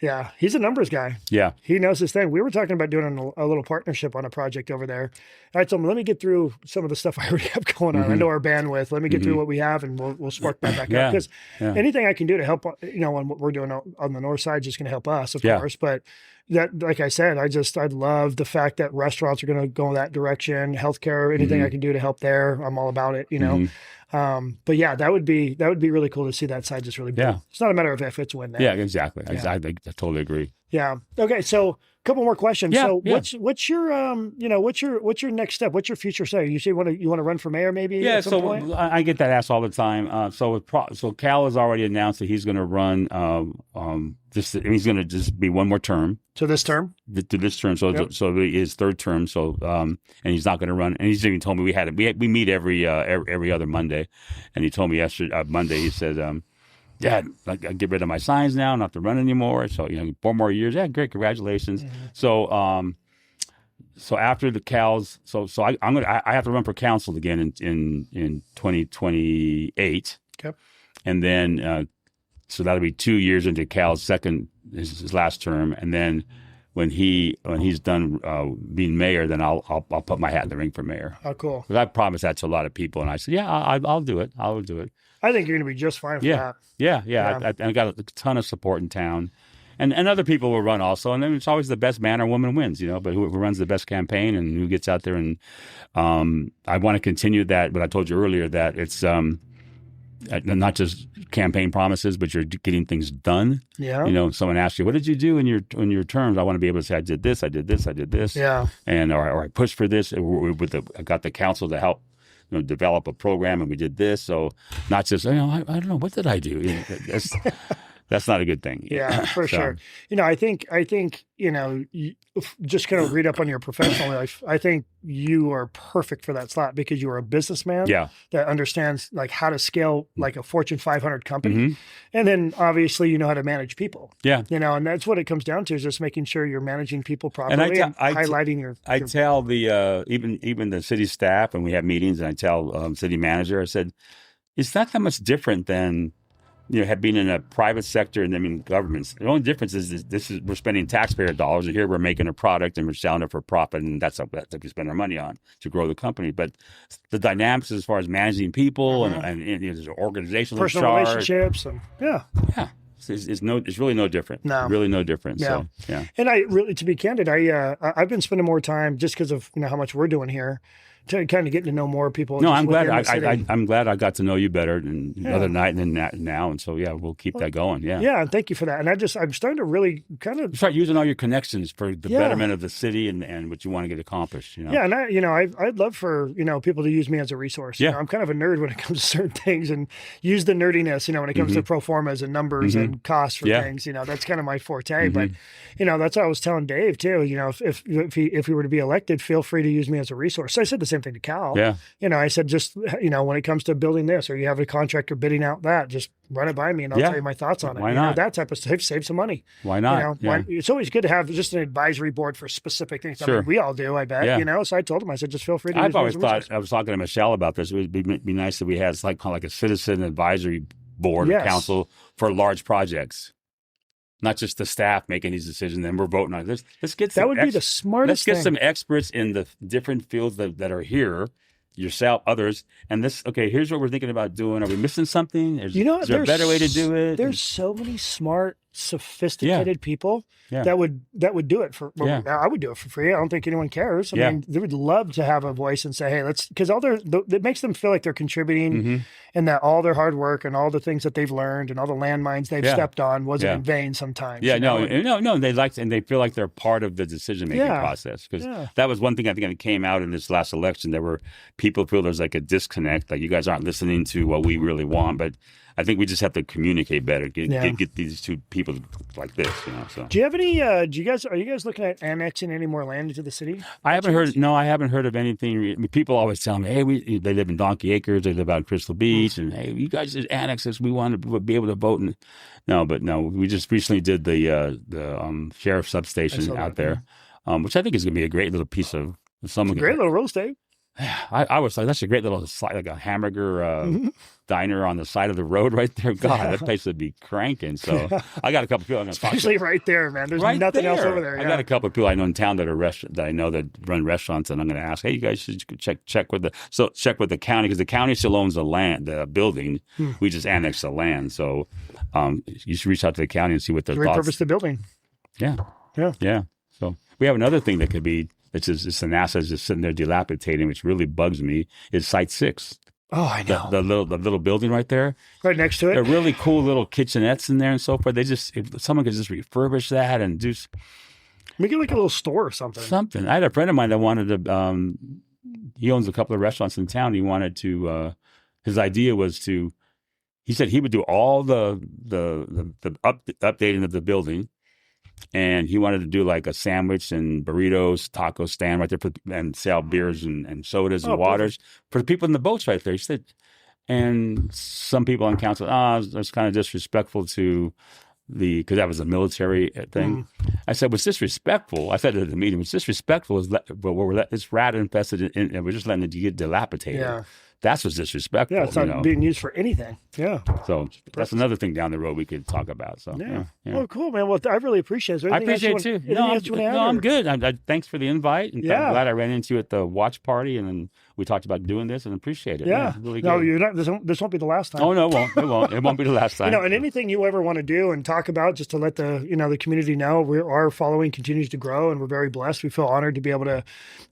Yeah, he's a numbers guy. Yeah. He knows his thing. We were talking about doing a little partnership on a project over there. I told him, let me get through some of the stuff I already have going on. I know our bandwidth. Let me get through what we have, and we'll spark that back up. Because anything I can do to help, on what we're doing on the north side is just going to help us, of course. But that, like I said, I love the fact that restaurants are going to go in that direction. Healthcare, anything I can do to help there, I'm all about it. But yeah, that would be really cool to see that side just really big. Yeah. It's not a matter of if, it's when. Then. Yeah, exactly. Yeah. I totally agree. Yeah. Okay. So a couple more questions. Yeah, so what's your next step? What's your future say? You say you want to run for mayor maybe? Yeah. At some point? I get that asked all the time. So Cal has already announced that he's going to run. He's going to just be one more term. To this term. To this term. So his third term. So and he's not going to run. And he's even told me we meet every other Monday, and he told me yesterday Monday he said. Dad, I get rid of my signs now, not to run anymore. So 4 more years. Yeah, great, congratulations. Mm-hmm. So after the Cals, I have to run for council again in 2028. Okay, and then so that'll be 2 years into Cal's his last term, and then when he's done being mayor, then I'll put my hat in the ring for mayor. Oh, cool! Because I promised that to a lot of people, and I said, yeah, I'll do it. I'll do it. I think you're going to be just fine for that. Yeah. I got a ton of support in town. And other people will run also. And then it's always the best man or woman wins, but who runs the best campaign and who gets out there. And I want to continue that, what I told you earlier, that it's not just campaign promises, but you're getting things done. Yeah. Someone asks you, what did you do in your terms? I want to be able to say, I did this, I did this, I did this. Yeah. And or I pushed for this. I got the council to help develop a program, and we did this. So not just, I don't know, what did I do? That's not a good thing. Yeah, for sure. I think, just kind of read up on your professional life. I think you are perfect for that slot because you are a businessman that understands like how to scale like a Fortune 500 company. Mm-hmm. And then obviously you know how to manage people. Yeah. And that's what it comes down to, is just making sure you're managing people properly and highlighting your. I tell the, even the city staff, and we have meetings, and I tell city manager, I said, it's not that much different than, have been in a private sector and governments. The only difference is we're spending taxpayer dollars, and here we're making a product and we're selling it for profit, and that's what we spend our money on to grow the company. But the dynamics as far as managing people and there's organizational personal relationships, and it's really no different. No, really no different. Yeah. So, yeah. And I really, to be candid, I've been spending more time just because of how much we're doing here, to kind of getting to know more people. No, I'm glad. I'm glad I got to know you better the other night than now, and so we'll keep that going. Yeah, yeah, and thank you for that. And I'm starting to really kind of start using all your connections for the betterment of the city and what you want to get accomplished. Yeah, and I'd love for people to use me as a resource. Yeah, I'm kind of a nerd when it comes to certain things, and use the nerdiness. When it comes to pro formas and numbers and costs for things. That's kind of my forte. But that's what I was telling Dave too. If he were to be elected, feel free to use me as a resource. So I said the same thing to Cal. Yeah. I said, just, when it comes to building this, or you have a contractor bidding out that, just run it by me and I'll tell you my thoughts on it. Why not? That type of stuff, save some money. Why not? It's always good to have just an advisory board for specific things. Sure. We all do, I bet, So I told him, I said, just feel free to use I've always thought, I was talking to Michelle about this, it would be nice if we had kind of like a citizen advisory board or council for large projects. not just the staff making these decisions. Then we're voting on this. Let's get That would be the smartest let's get thing. some experts in the different fields that are here, yourself, others, and this. Okay, here's what we're thinking about doing. Are we missing something? Is there a better way to do it? There's so many smart, sophisticated people that would do it for. Well, I would do it for free. I don't think anyone cares. I mean, they would love to have a voice and say, "Hey, let's," because it makes them feel like they're contributing, and that all their hard work and all the things that they've learned and all the landmines they've stepped on wasn't in vain. Sometimes, no. They feel like they're part of the decision making process, because that was one thing I think that came out in this last election. There were people feel there's like a disconnect, like you guys aren't listening to what we really want, but I think we just have to communicate better. Get these two people like this, So, do you have any? Are you guys looking at annexing any more land into the city? I haven't heard. No, I haven't heard of anything. I mean, people always tell me, "Hey, they live in Donkey Acres. They live out in Crystal Beach, and hey, you guys just annex us. We want to be able to vote." And no, we just recently did the sheriff substation out there, which I think is going to be a great little piece of someone. Great little real estate. I was like, that's a great little like a hamburger diner on the side of the road right there. God, that place would be cranking. So I got a couple people I'm going to talk to. Especially right there, man. There's nothing else over there. I got a couple of people I know in town that I know that run restaurants, and I'm going to ask, hey, you guys should check with the county, because the county still owns the building. We just annexed the land, so you should reach out to the county and see what their thoughts. Repurpose the building. Yeah. So we have another thing that could be. It's the NASA's just sitting there dilapidating, which really bugs me, is Site 6. Oh, I know. The little building right there. Right next to it. They're really cool little kitchenettes in there and so forth. If someone could just refurbish that and do... Make it like a little store or something. I had a friend of mine that wanted to... he owns a couple of restaurants in town. He wanted to... his idea was to... He said he would do all the updating of the building. And he wanted to do like a sandwich and burritos, taco stand right there, and sell beers and sodas and waters for the people in the boats right there. He said, and some people on council, that's kind of disrespectful to because that was a military thing. I said, what's disrespectful? I said at the meeting, what's disrespectful is it's rat infested and we're just letting it get dilapidated. Yeah. That's what's disrespectful. Yeah, it's not being used for anything. Yeah. So that's another thing down the road we could talk about. So yeah. Well, cool, man. Well, I really appreciate it. I appreciate it too. I'm good. Thanks for the invite. And I'm glad I ran into you at the watch party, and then we talked about doing this, and appreciate it. Yeah. Really good. No, you're not. This won't be the last time. Oh no, it won't. It won't be the last time. And anything you ever want to do and talk about, just to let the community know, our following continues to grow, and we're very blessed. We feel honored to be able to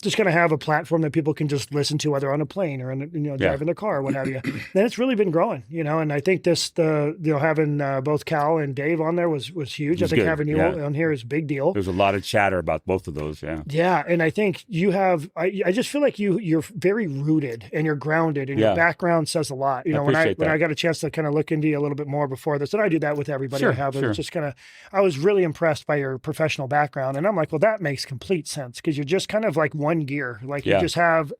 just kind of have a platform that people can just listen to, whether on a plane or driving their car or what have you. And it's really been growing, and I think having both Cal and Dave on there was huge. I think having you on here is a big deal. There's a lot of chatter about both of those. Yeah. And I think you have, I just feel like you're very rooted and you're grounded, and your background says a lot. When I got a chance to kind of look into you a little bit more before this, and I do that with everybody I have, it's just I was really impressed by your professional background. And I'm like, well, that makes complete sense, because you're just kind of like one gear, like you just have.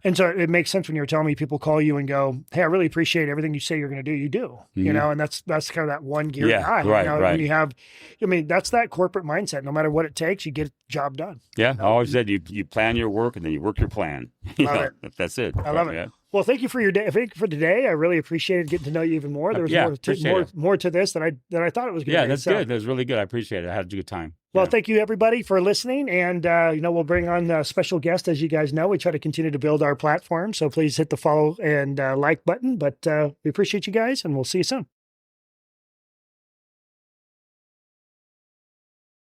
And so it makes sense when you're telling me people call you and go, hey, I really appreciate everything you say you're going to do. You do, and that's kind of that one gear guy. Right. When you have, that's that corporate mindset. No matter what it takes, you get the job done. Yeah. I always said you plan your work and then you work your plan. Love it. That's it. I love it. Yeah. Well, thank you for your day. Thank you for today. I really appreciated getting to know you even more. There was more to this than I thought it was going to be. Yeah, that's good. That was really good. I appreciate it. I had a good time. Well, thank you everybody for listening. And, we'll bring on a special guest. As you guys know, we try to continue to build our platform. So please hit the follow and like button. But we appreciate you guys, and we'll see you soon.